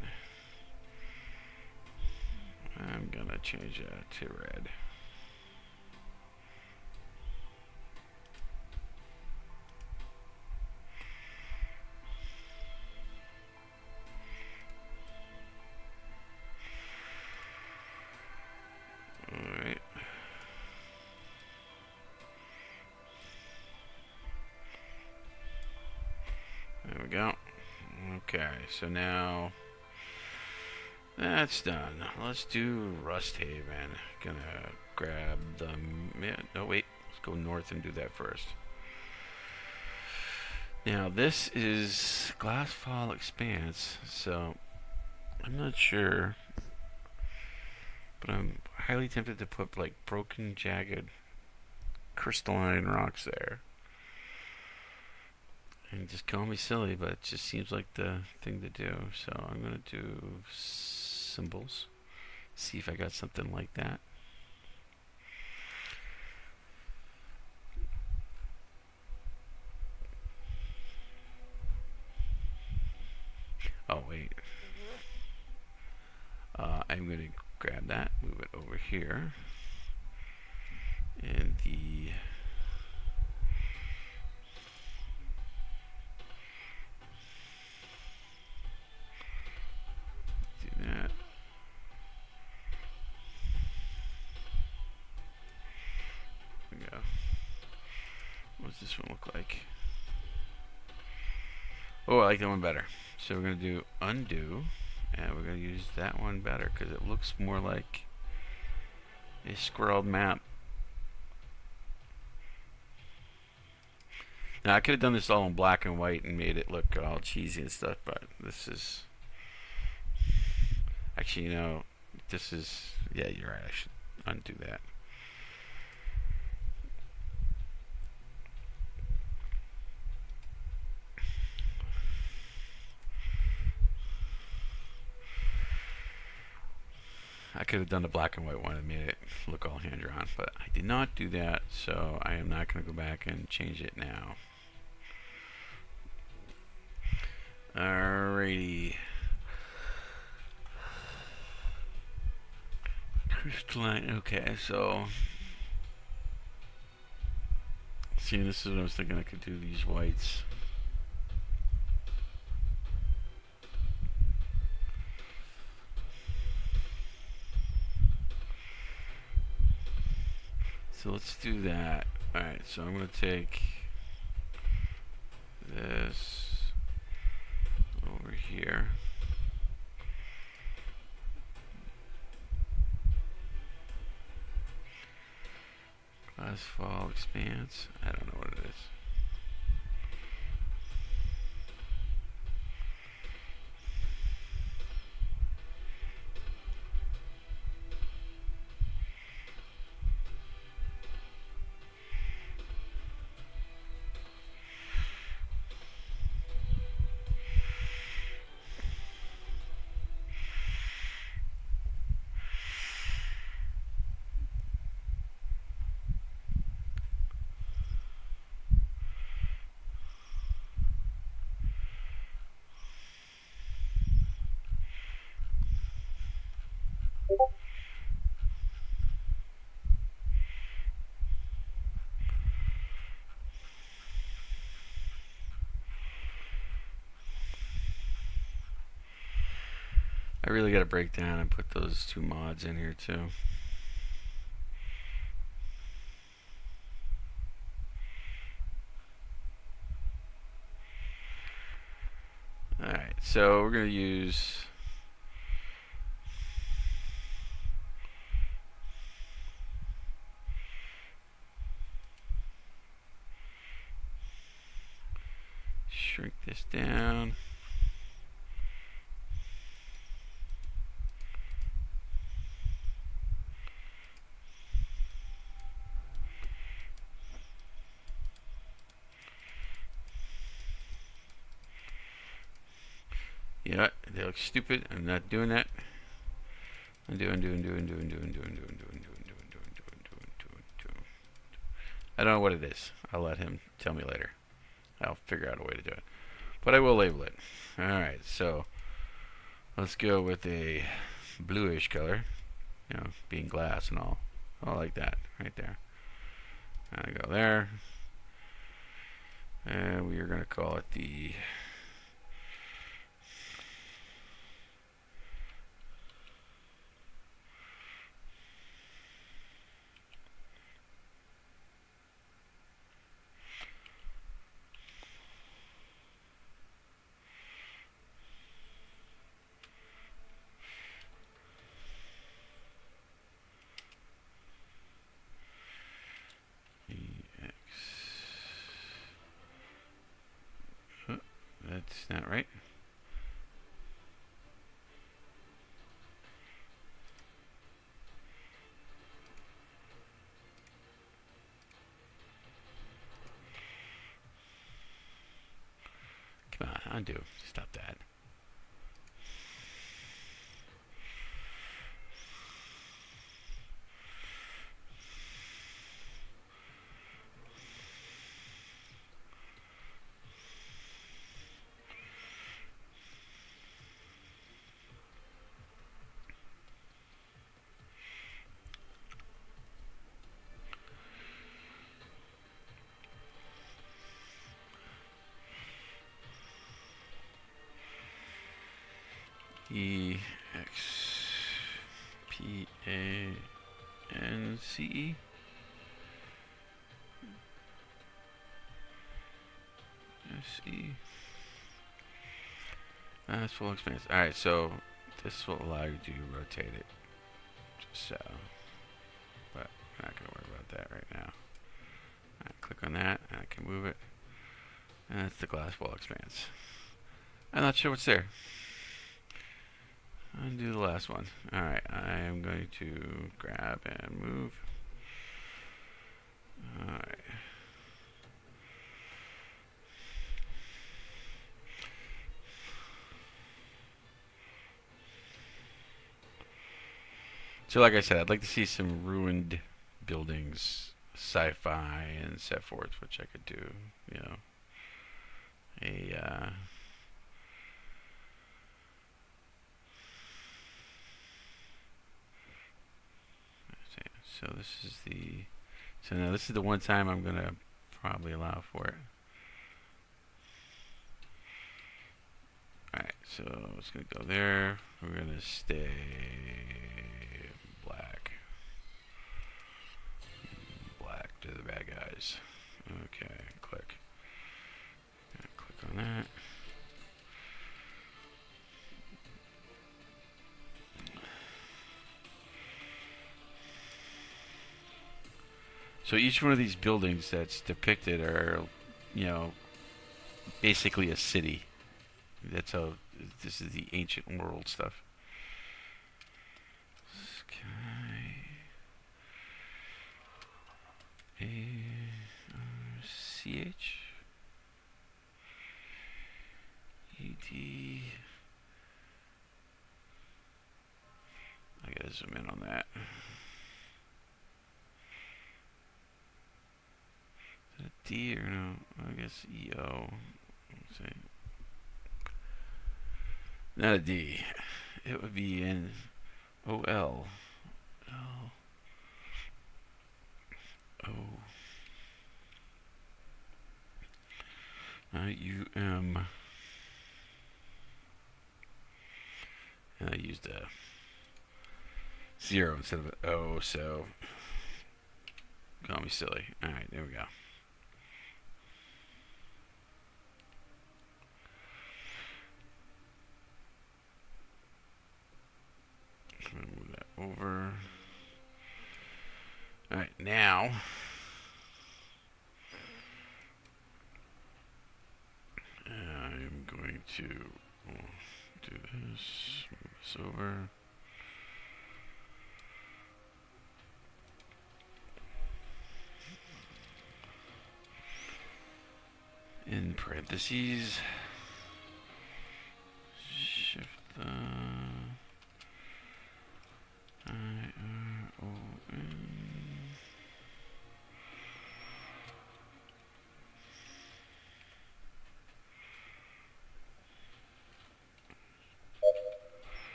I'm gonna change that to red. Alright. There we go. Okay, so now that's done. Let's do Rusthaven. Gonna grab the... No, wait. Let's go north and do that first. Now, this is Glassfall Expanse, so I'm not sure, but I'm highly tempted to put like broken, jagged, crystalline rocks there. And just call me silly, but it just seems like the thing to do. So I'm gonna do symbols. See if I got something like that. Oh wait. I'm gonna grab that, move it over here, and the do that. There we go. What does this one look like? Oh, I like that one better. So we're gonna do undo, and we're gonna use that one better because it looks more like a scrolled map. Now I could have done this all in black and white and made it look all cheesy and stuff, but this is actually, you know, this is, yeah, you're right. I should undo that. I could have done the black and white one and made it look all hand drawn, but I did not do that, so I am not going to go back and change it now. Alrighty. Crystalline, okay, so See, this is what I was thinking. I could do these whites. So let's do that. Alright, so I'm going to take this over here. Glass fall expanse. I don't know what it is. I really got to break down and put those two mods in here too. Alright, so we're going to use shrink this down. Yeah, they look stupid. I'm not doing that. Undo. I don't know what it is. I'll let him tell me later. I'll figure out a way to do it. But I will label it. Alright, so let's go with a bluish color. You know, being glass and all. All like that, right there. I go there. And we are going to call it the EX. Oh, that's not right. Come on, undo. Stop that. EXPANCE. SE. That's full expanse. Alright, so this will allow you to rotate it. Just so. But I'm not going to worry about that right now. Alright, click on that, and I can move it. And that's the glass wall expanse. I'm not sure what's there. Undo the last one. Alright, I am going to grab and move. Alright. So like I said, I'd like to see some ruined buildings, sci-fi and set forth, which I could do, you know. So this is the, so now this is the one time I'm gonna probably allow for it. Alright, so it's going to go there. We're going to stay black. Black to the bad guys. Okay, click. Click on that. So each one of these buildings that's depicted are, you know, basically a city. That's how, this is the ancient world stuff. Sky. A-R-C-H. E-D. I gotta zoom in on that. Is that a D or no? I guess E-O. Let's see. Not a D. It would be an O-L. L. O. U-M. And I used a 0 instead of an O, so call me silly. Alright, there we go. Move that over. Alright, now I'm going to do this, move this over. In parentheses, shift the I-R-O-N.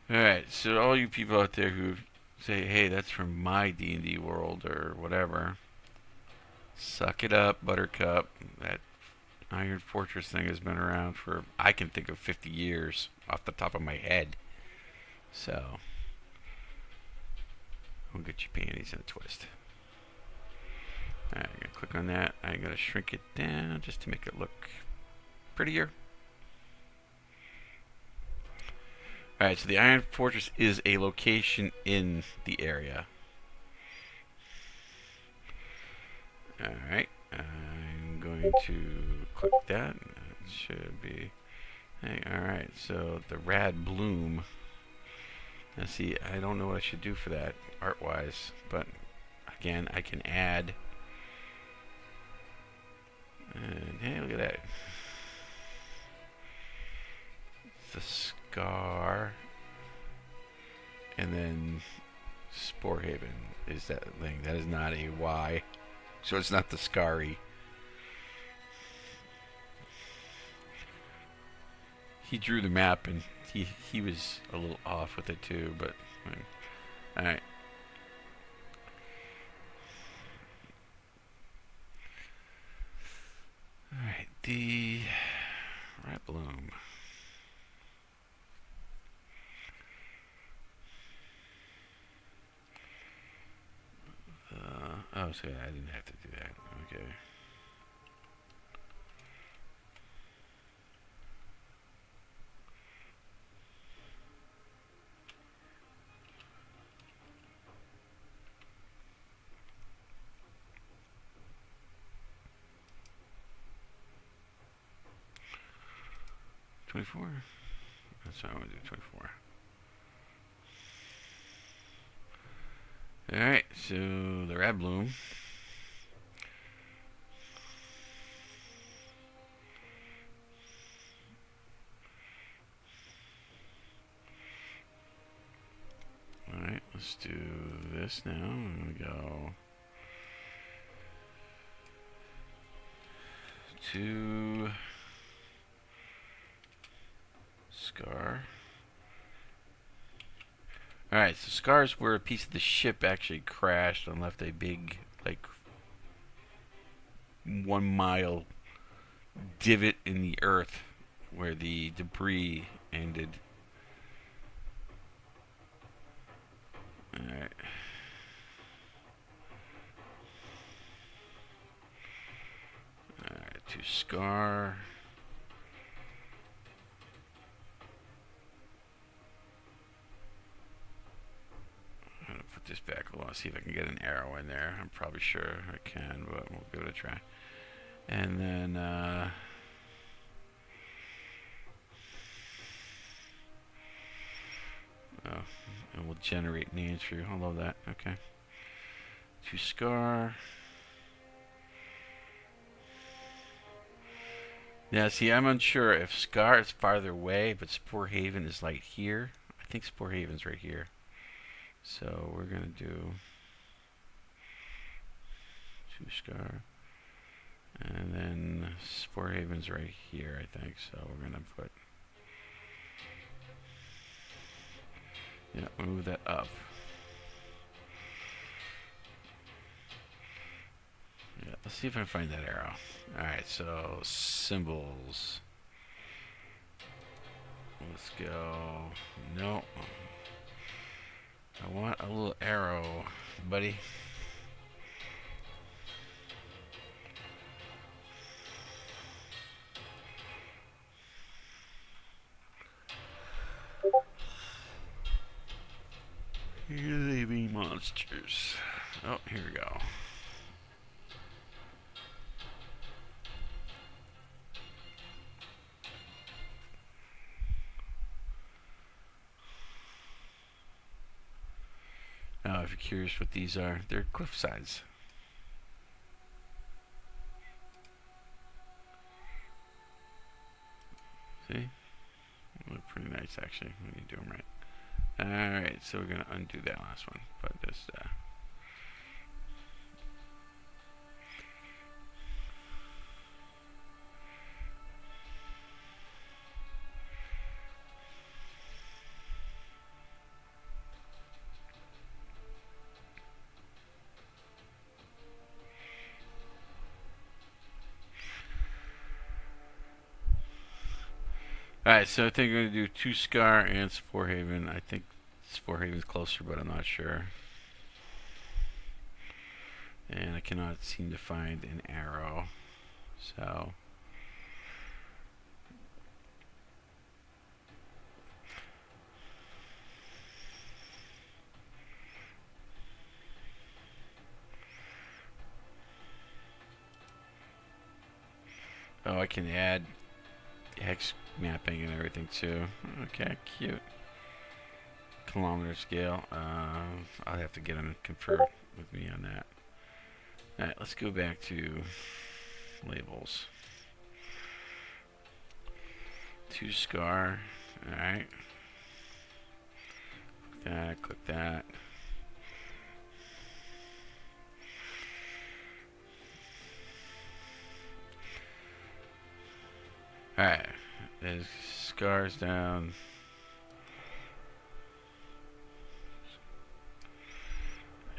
Alright, so all you people out there who say, hey, that's from my D&D world or whatever, suck it up, Buttercup. That Iron Fortress thing has been around for, I can think of 50 years off the top of my head. So, we'll get your panties in a twist. Alright, I'm going to click on that. I'm going to shrink it down just to make it look prettier. Alright, so the Iron Fortress is a location in the area. Alright, I'm going to click that. It should be... Hey, alright, so the Rad Bloom. Now see, I don't know what I should do for that art-wise, but again, I can add... And hey, look at that. The Scar, and then Sporehaven is that thing. That is not a Y, so it's not the Scary. He drew the map, and he was a little off with it too. But all right. All right, the Rat Bloom. Oh, so I didn't have to do that. Okay. $24? That's what I want to do, 24. Alright, so the Rat Bloom. Alright, let's do this now. I'm going to go to Scar. Alright, so Scar's where a piece of the ship actually crashed and left a big, like, 1 mile divot in the earth where the debris ended. Alright. Alright, to scar. I'm gonna put this back a little, see if I can get an arrow in there. I'm probably sure I can, but we'll give it a try. And then, oh, and we'll generate names for you. I love that. Okay. To scar. Yeah, see, I'm unsure if Scar is farther away, but Spore Haven is like here. I think Spore Haven's right here. So we're gonna do to Scar. And then Spore Haven's right here, I think. So we're gonna put, yeah, move that up. Yeah, let's see if I can find that arrow. Alright, so symbols. Let's go. No. I want a little arrow, buddy. Here they be, monsters. Oh, here we go. Now, if you're curious what these are, they're cliff sides. See? Look pretty nice, actually, when you do them right. Alright, so we're going to undo that last one. But this, Alright, so I think I'm going to do 2 Scar and Spore Haven. I think Spore Haven's closer, but I'm not sure. And I cannot seem to find an arrow. So oh, I can add hex mapping and everything too. Okay, cute. Kilometer scale. I'll have to get him to confer with me on that. Alright, let's go back to labels. 2 Scar. Alright. Click that. Alright. There's Scars down.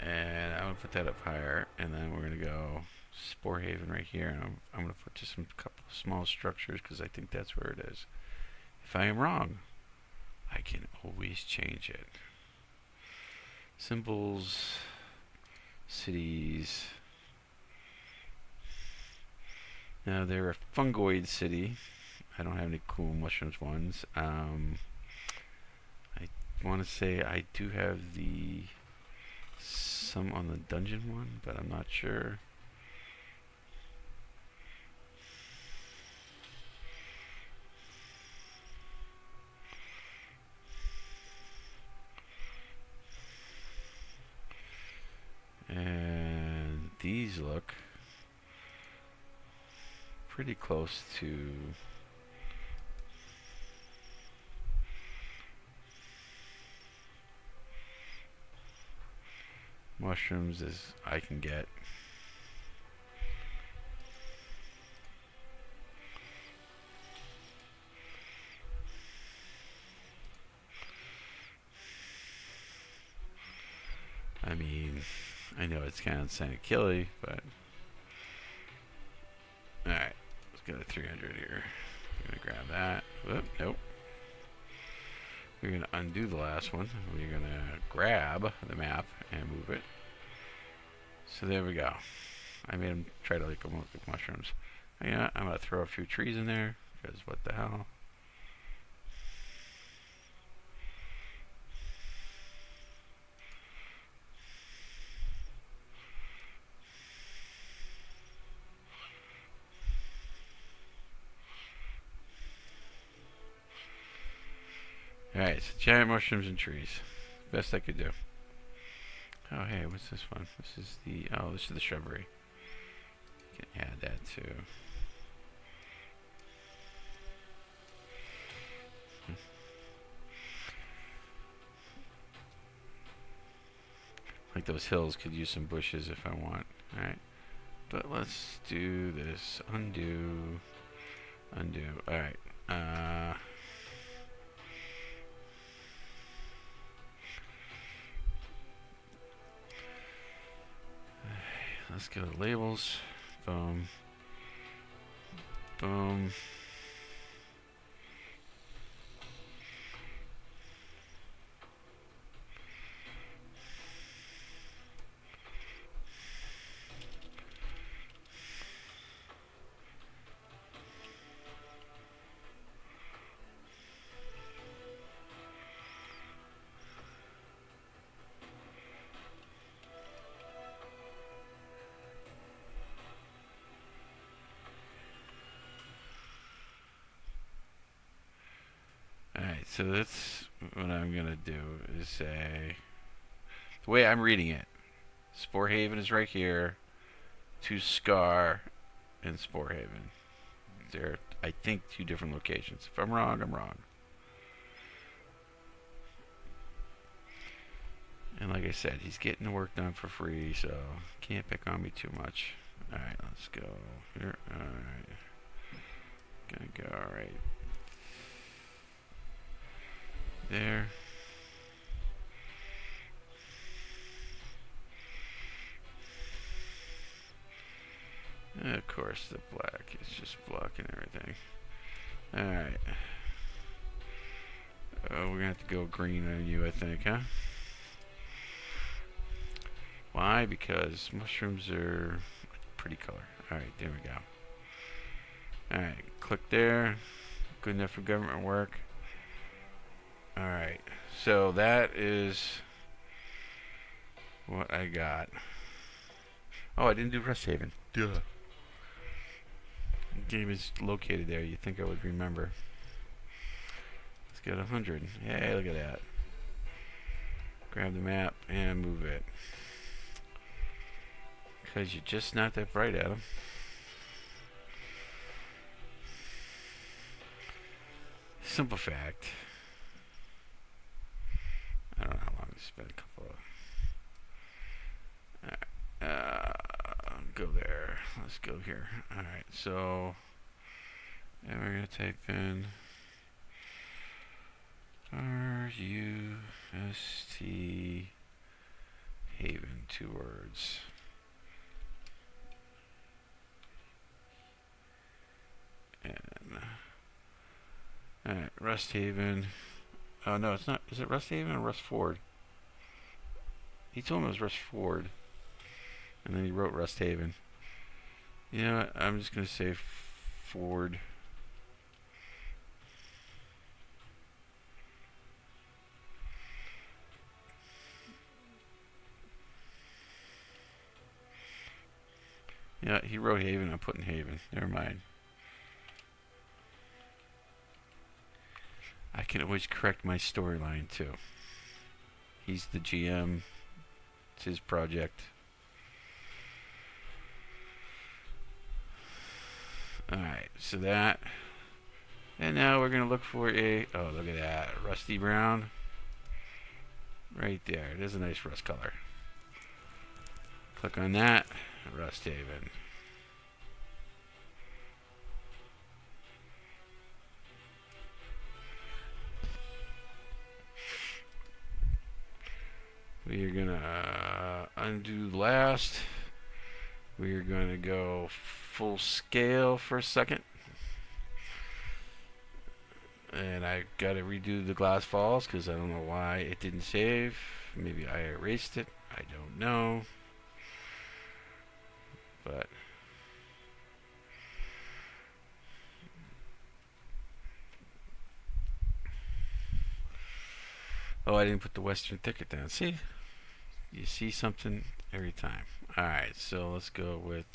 And I'm going to put that up higher. And then we're going to go Spore Haven right here. And I'm going to put just a couple of small structures because I think that's where it is. If I am wrong, I can always change it. Symbols, cities. Now they're a fungoid city. I don't have any cool mushrooms ones. I want to say I do have some on the dungeon one, but I'm not sure. And these look pretty close to mushrooms as I can get. I mean, I know it's kind of insanely killy, but Alright, let's go to 300 here. I'm gonna grab that. Whoop, nope. We're gonna undo the last one. We're gonna grab the map and move it. So there we go. I made him try to like look at mushrooms. Yeah, I'm gonna throw a few trees in there because what the hell. Alright, so giant mushrooms and trees. Best I could do. Oh, hey, what's this one? This is the, oh, this is the shrubbery. You can add that too. Like those hills could use some bushes if I want. Alright. But let's do this. Undo. Undo. Alright. Let's go to labels. Boom. Boom. Alright, so that's what I'm gonna do is say the way I'm reading it. Sporehaven is right here to Scar and Sporehaven. They're, I think, two different locations. If I'm wrong, I'm wrong. And like I said, he's getting the work done for free, so can't pick on me too much. Alright, let's go here. Alright. Gonna go right there. And of course, the black is just blocking everything. Alright. Oh, we're gonna have to go green on you, I think, huh? Why? Because mushrooms are a pretty color. Alright, there we go. Alright, click there. Good enough for government work. Alright, so that is what I got. Oh, I didn't do Rust Haven. Duh. The game is located there. You'd think I would remember. Let's get 100. Hey, look at that. Grab the map and move it. Because you're just not that bright, Adam. Simple fact. I don't know how long it's been. A couple of. Go there. Let's go here. Alright, so. And we're going to type in RUST Haven, 2 words. And. Alright, Rust Haven. Oh, no, it's not. Is it Rust Haven or Rust Ford? He told me it was Rust Ford. And then he wrote Rust Haven. You know what? I'm just going to say Ford. Yeah, he wrote Haven. I'm putting Haven. Never mind. I can always correct my storyline too. He's the GM. It's his project. Alright, so that. And now we're going to look for a. Oh, look at that. Rusty brown. Right there. It is a nice rust color. Click on that. Rust Haven. We are going to undo last. We are going to go full scale for a second. And I gotta redo the Glass Falls because I don't know why it didn't save. Maybe I erased it. I don't know. But oh, I didn't put the Western Thicket down. See? You see something every time. Alright, so let's go with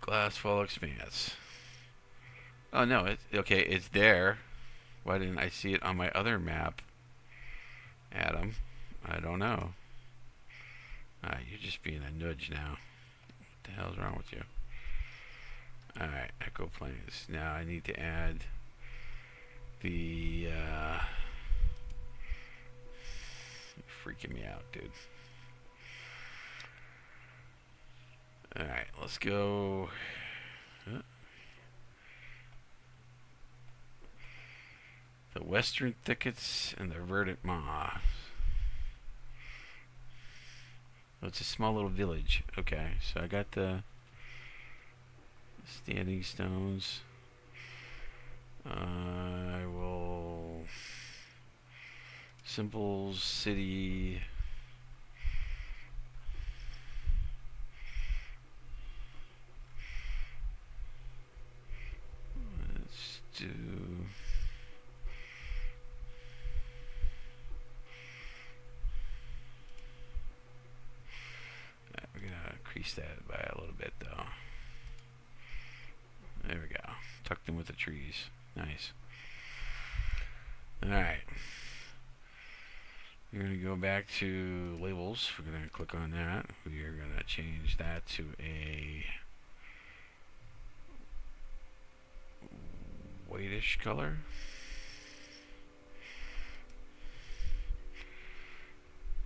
Glass Fall Expanse. Oh no, okay, it's there. Why didn't I see it on my other map, Adam? I don't know. You're just being a nudge now. What the hell's wrong with you? Alright, Echo Plains. Now I need to add the freaking me out, dude. Alright, let's go. The Western Thickets and the Verdant Maw. Oh, it's a small little village. Okay, so I got the Standing Stones. I will Symbols City. Let's do we're gonna increase that by a little bit though. There we go. Tucked in with the trees. Nice. Alright. We're going to go back to labels. We're going to click on that. We are going to change that to a whitish color.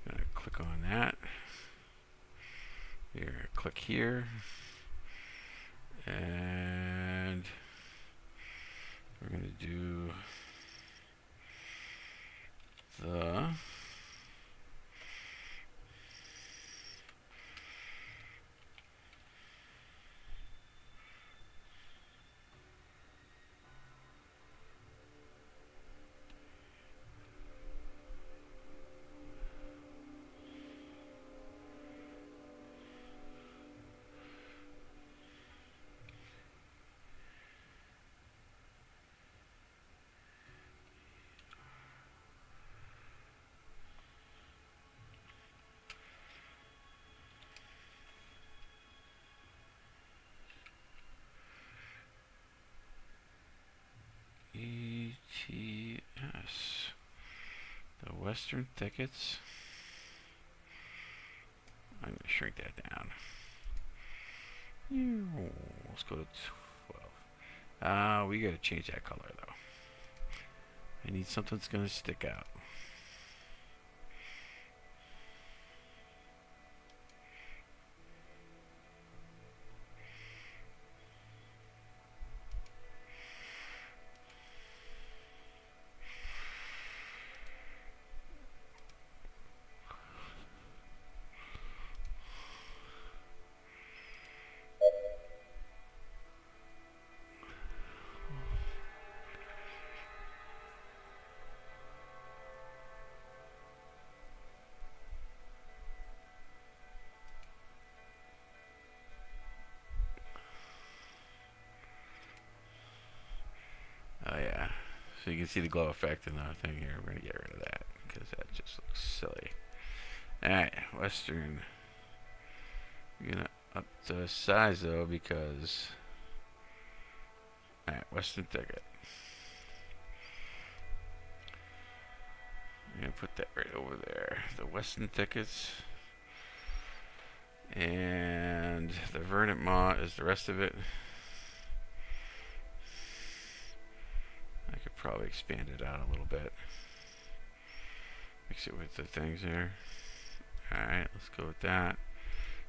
Going to click on that. We're going to click here. And we're going to do the ETS, the Western Thickets. I'm going to shrink that down. Let's go to 12. We got to change that color though. I need something that's going to stick out. Oh yeah, so you can see the glow effect in the thing here. We're going to get rid of that because that just looks silly. Alright, Western. We're going to up the size though because alright, Western Thicket. I'm going to put that right over there. The Western Thickets. And the Verdant Maw is the rest of it. I could probably expand it out a little bit. Mix it with the things here. Alright, let's go with that.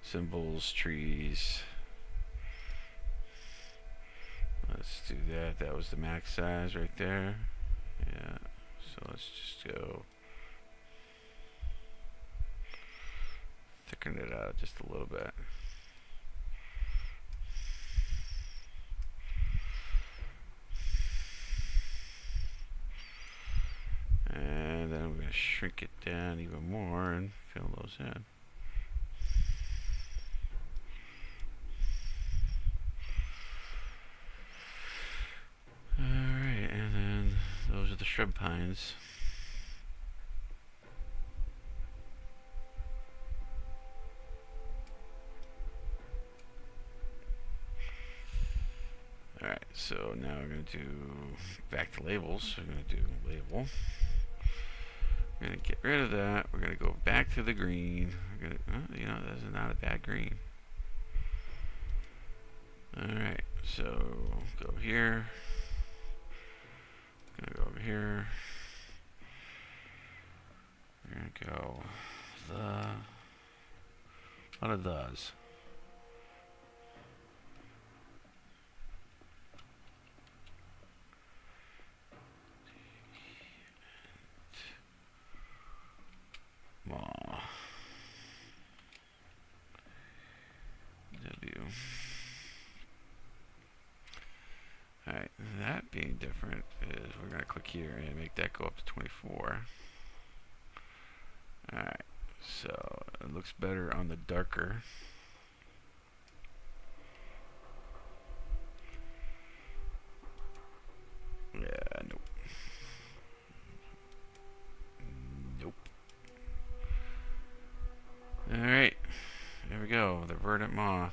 Symbols, trees. Let's do that. That was the max size right there. Yeah. So let's just go darken it out just a little bit. And then I'm going to shrink it down even more and fill those in. Alright, and then those are the shrub pines. Alright, so now we're going to do back to labels. We're going to do label. We're going to get rid of that. We're going to go back to the green. We're going to, you know, this is not a bad green. Alright, so go here. Gonna go over here. We're gonna go what are those? W. Alright, that being different is we're going to click here and make that go up to 24. Alright, so it looks better on the darker. Yeah, nope. Nope. Alright, there we go, the verdant maw.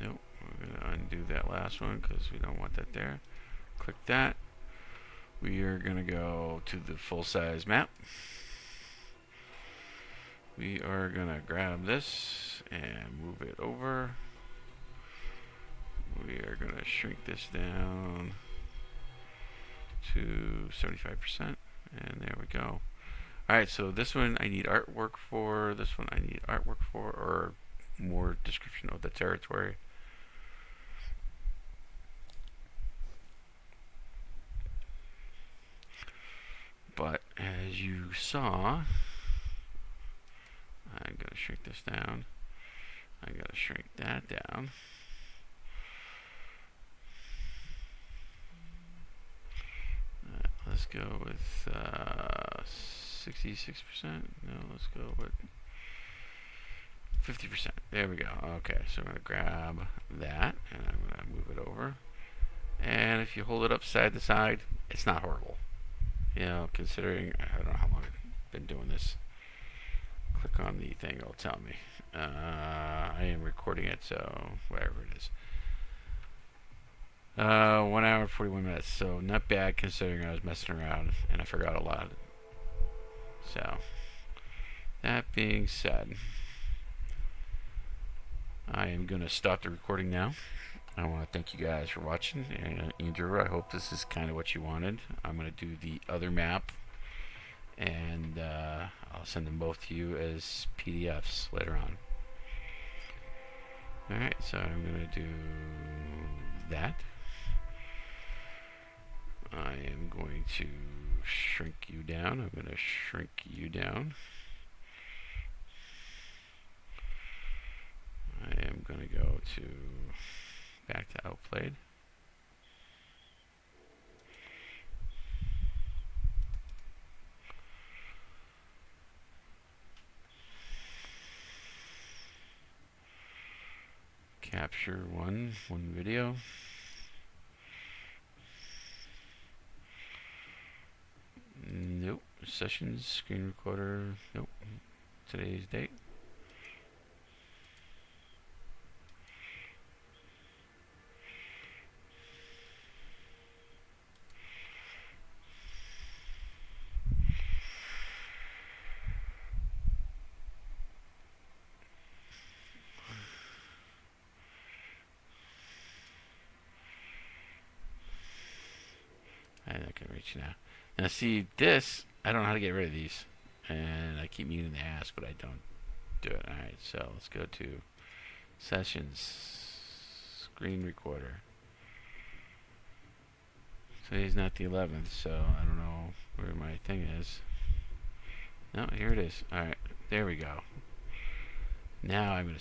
Nope, we're going to undo that last one because we don't want that there. Click that. We are going to go to the full-size map. We are going to grab this and move it over. We are going to shrink this down to 75%, and there we go. Alright, so this one I need artwork for, this one I need artwork for, or more description of the territory. But as you saw, I'm going to shrink this down. I'm going to shrink that down. Let's go with 66%. No, let's go with 50%. There we go. Okay, so I'm going to grab that and I'm going to move it over. And if you hold it up side to side, it's not horrible. You know, considering I don't know how long I've been doing this. Click on the thing, it'll tell me. I am recording it, so whatever it is. 1 hour and 41 minutes, so not bad considering I was messing around and I forgot a lot. So, that being said, I am going to stop the recording now. I want to thank you guys for watching. And Andrew, I hope this is kind of what you wanted. I'm going to do the other map, and I'll send them both to you as PDFs later on. Alright, so I'm going to do that. I am going to shrink you down. I'm going to shrink you down. I am going to go to back to outplayed. Capture one video. Nope. Sessions, screen recorder. Nope. Today's date. I can reach now. Now see this, I don't know how to get rid of these. And I keep meaning to ask, but I don't do it. Alright, so let's go to Sessions, Screen Recorder. Today's not the 11th, so I don't know where my thing is. No, here it is. Alright, there we go. Now I'm going to